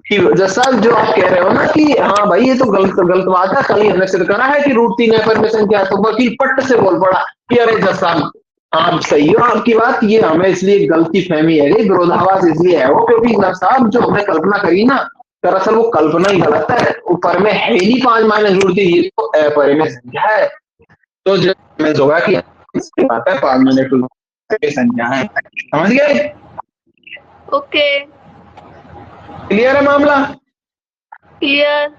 A: कि जज साहब जो आप कह रहे हो ना कि हाँ भाई ये तो गलत गलत बात है, कल ही हमने सिद्ध करा है कि √3 अपरिमेय संख्या है। तो वकील पट से बोल पड़ा कि अरे जज साहब आप सही हो आपकी बात, ये हमें इसलिए गलती फहमी है गई, विरोधाभास इसलिए है वो क्योंकि जज साहब जो हमने कल्पना करी ना, दरअसल वो कल्पना ही गलत है, वो परिमेय है ही नहीं 5 - √3, ये तो अपरिमेय संख्या है। तो जज में होगा कि इसकी बात है 5 - √3 संख्या है। समझ गए?
B: ओके।
A: क्लियर है मामला?
B: क्लियर।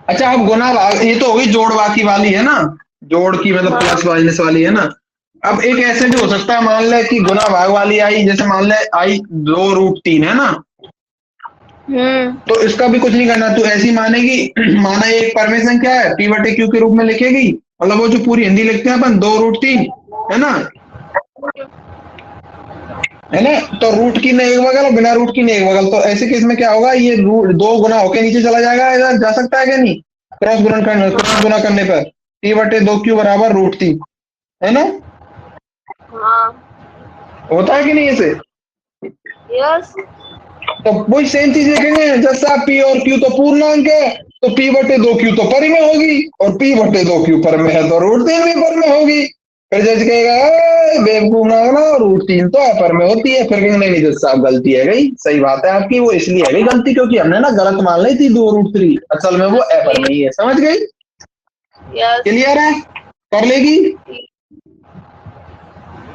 A: अच्छा अब गुना भाग ये तो होगी जोड़ बाकी वाली है ना, जोड़ की मतलब प्लस माइनस वाली है ना। अब एक ऐसे भी हो सकता है, मान ले कि गुना भाग वाली आई, जैसे मान ले आई 2√3 है ना, तो इसका भी कुछ नहीं करना, तू ऐसी मानेगी माना ये एक परिमेय संख्या है P/Q के रूप में लिखेगी, मतलब वो जो पूरी हिंदी लिखते हैं अपन 2√3 है ना, है ना। तो रूट की ने एक बगल और बिना रूट की ने एक बगल, तो ऐसे केस में क्या होगा, ये रूट 2 गुना होके नीचे चला जाएगा, इधर जा सकता है क्या नहीं, क्रॉस गुना करने पर P/2Q बराबर √3 है ना।
B: हाँ।
A: होता है कि नहीं ऐसे?
B: यस।
A: तो वही सेम चीज लिखेंगे, जैसा P और Q तो पूर्णांक है तो P/2Q तो परिमेय होगी, और P/2Q परिमेय है तो √3 भी परिमेय होगी। फिर जज कहेगा बेवकूफ ना होना, √3 तो अपरिमेय होती है। फिर कहेंगे नहीं नहीं जज साहब गलती है गई, सही बात है आपकी, वो इसलिए है गई गलती क्योंकि हमने ना गलत मान ली थी 2√3, असल में वो अपरिमेय है। समझ गई?
B: यस।
A: क्लियर है? कर लेगी?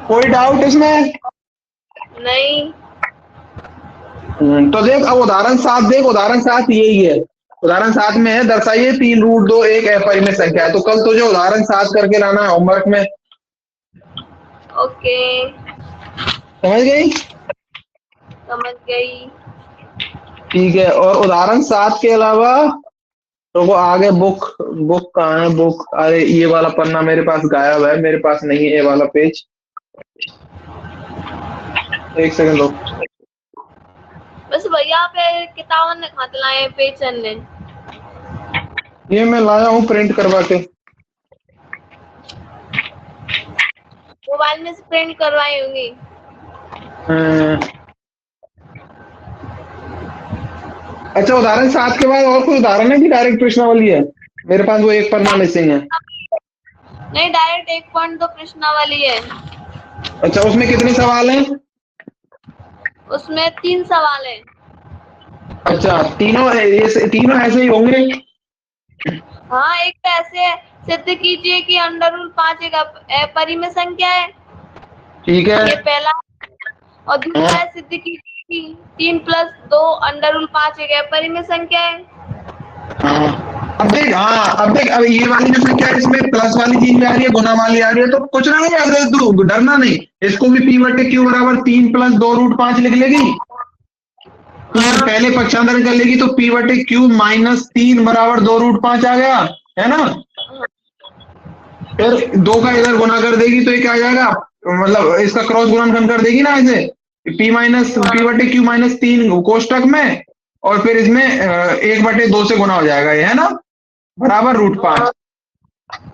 A: कोई डाउट इसमें?
B: नहीं।
A: तो देख अब उदाहरण 7 देख, उदाहरण 7 यही है। उदाहरण 7 में है दर्शाइए 3√2 एक अपरिमेय संख्या है। तो कल तुझे उदाहरण 7 करके लाना है होमवर्क में।
B: ओके।
A: समझ गई?
B: समझ गई।
A: ठीक है, और उदाहरण 7 के अलावा तो वो आगे बुक बुक कहाँ है बुक, अरे ये वाला पन्ना मेरे पास गायब है, मेरे पास नहीं है ये वाला पेज, एक सेकंड रुक।
B: बस भैया पे किताबन ने खाते लाए पेचन ने।
A: ये मैं लाया हूँ प्रिंट करवा के।
B: मोबाइल में से प्रिंट करवाई होंगी।
A: अच्छा उदाहरण 7 के बाद और कोई उदाहरण है कि डायरेक्ट प्रश्नावली है? मेरे पास वो एक पन्ना मिसिंग है।
B: नहीं, डायरेक्ट 1.2 प्रश्नावली है।
A: अच्छा, उसमें कितने सवाल हैं?
B: उसमें 3 सवाल है।
A: अच्छा, तीनों ऐसे ही होंगे।
B: हाँ, एक तो ऐसे है, सिद्ध कीजिए कि अंडर रूल 5 एक अपरिमेय संख्या है,
A: ठीक है।
B: ये पहला। और दूसरा
A: हाँ
B: है, सिद्ध कीजिए कि 3 + 2 अंडर रूल 5 एक अपरिमेय संख्या है।
A: हाँ, अब देख अब ये वाली जो संख्या है, इसमें प्लस वाली चीज भी आ रही है, गुना वाली आ रही है, तो कुछ नहीं है, अगर तू डरना नहीं। इसको भी पी बटे क्यू बराबर 3 + 2√5 लिख लेगी। तो ये पहले पक्षांतर कर लेगी तो पी बटे क्यू -3 बराबर 2√5 आ गया, है ना। फिर 2 का इधर गुना कर देगी तो ये क्या आ जाएगा, मतलब इसका क्रॉस गुणनखंड कर देगी ना ऐसे, पी बटे क्यू -3 कोष्टक में, और फिर इसमें 1/2 से गुना हो जाएगा ये, है ना, बराबर √5।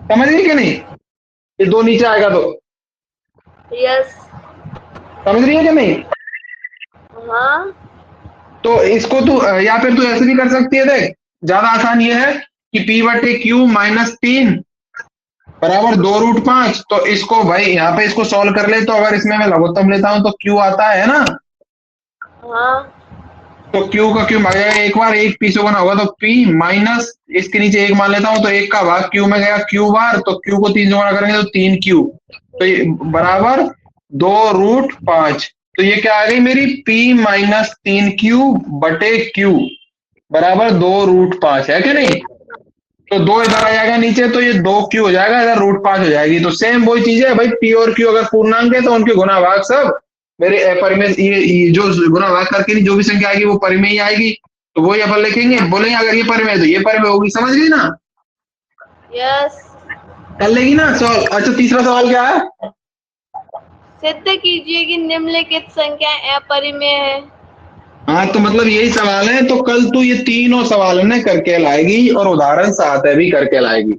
A: समझ गई कि नहीं? ये 2 नीचे आएगा तो
B: यस।
A: समझ रही है कि नहीं?
B: हाँ।
A: तो इसको तू या फिर तू ऐसे भी कर सकती है, देख ज्यादा आसान ये है कि पी बटे क्यू -3 बराबर 2√5। तो इसको भाई यहाँ पे इसको सॉल्व कर ले, तो अगर इसमें मैं लघुत्तम लेता हूं तो क्यू आता है ना।
B: हाँ।
A: तो क्यू का क्यू भाग जाएगा, एक बार एक पी से गुना होगा तो पी माइनस इसके नीचे 1 मान लेता हूं, तो 1 का भाग क्यू में गया क्यू बार, तो क्यू को 3 से गुना करेंगे तो 3 क्यू, तो ये बराबर 2√5। तो ये क्या आ गई मेरी, पी -3 क्यू बटे क्यू बराबर 2√5, है कि नहीं। तो 2 इधर आ जाएगा नीचे, तो ये 2 क्यू हो जाएगा, इधर √5 हो जाएगी। तो सेम वही चीज है भाई, पी और क्यू अगर पूर्णांक है तो उनके गुना भाग सब मेरे अपरिमेय, ये जो गुना भाग करके जो भी संख्या आएगी वो परिमेय ही आएगी। तो वही अपन लिखेंगे, बोलेंगे अगर ये परिमेय है तो ये परिमेय होगी। समझ गई ना?
B: यस।
A: कर लेगी ना सवाल। अच्छा, तीसरा सवाल क्या है?
B: सिद्ध कीजिए कि निम्नलिखित संख्या अपरिमेय है।
A: हाँ, तो मतलब यही सवाल है, तो कल तू ये तीनों सवाल है ना करके लाएगी, और उदाहरण 7 है भी करके लाएगी।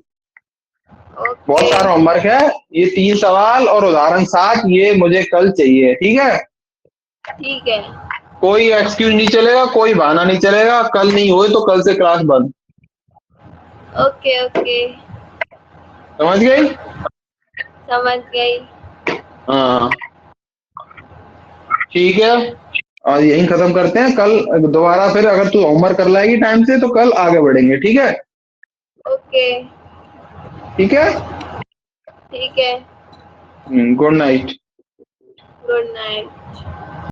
A: बहुत
B: ओके।
A: सारा होमवर्क है, ये 3 सवाल और उदाहरण 7 ये मुझे कल चाहिए, ठीक है।
B: ठीक है।
A: कोई एक्सक्यूज नहीं चलेगा, कोई बहाना नहीं चलेगा, कल नहीं हुए तो कल से क्लास बंद।
B: Okay okay.
A: समझ गई?
B: समझ गई।
A: हाँ, ठीक है। और यही खत्म करते हैं, कल दोबारा फिर अगर तू होमवर्क कर लाएगी टाइम से तो कल आगे बढ़ेंगे, ठीक है।
B: ओके।
A: ठीक है।
B: ठीक है।
A: Good night.
B: Good night.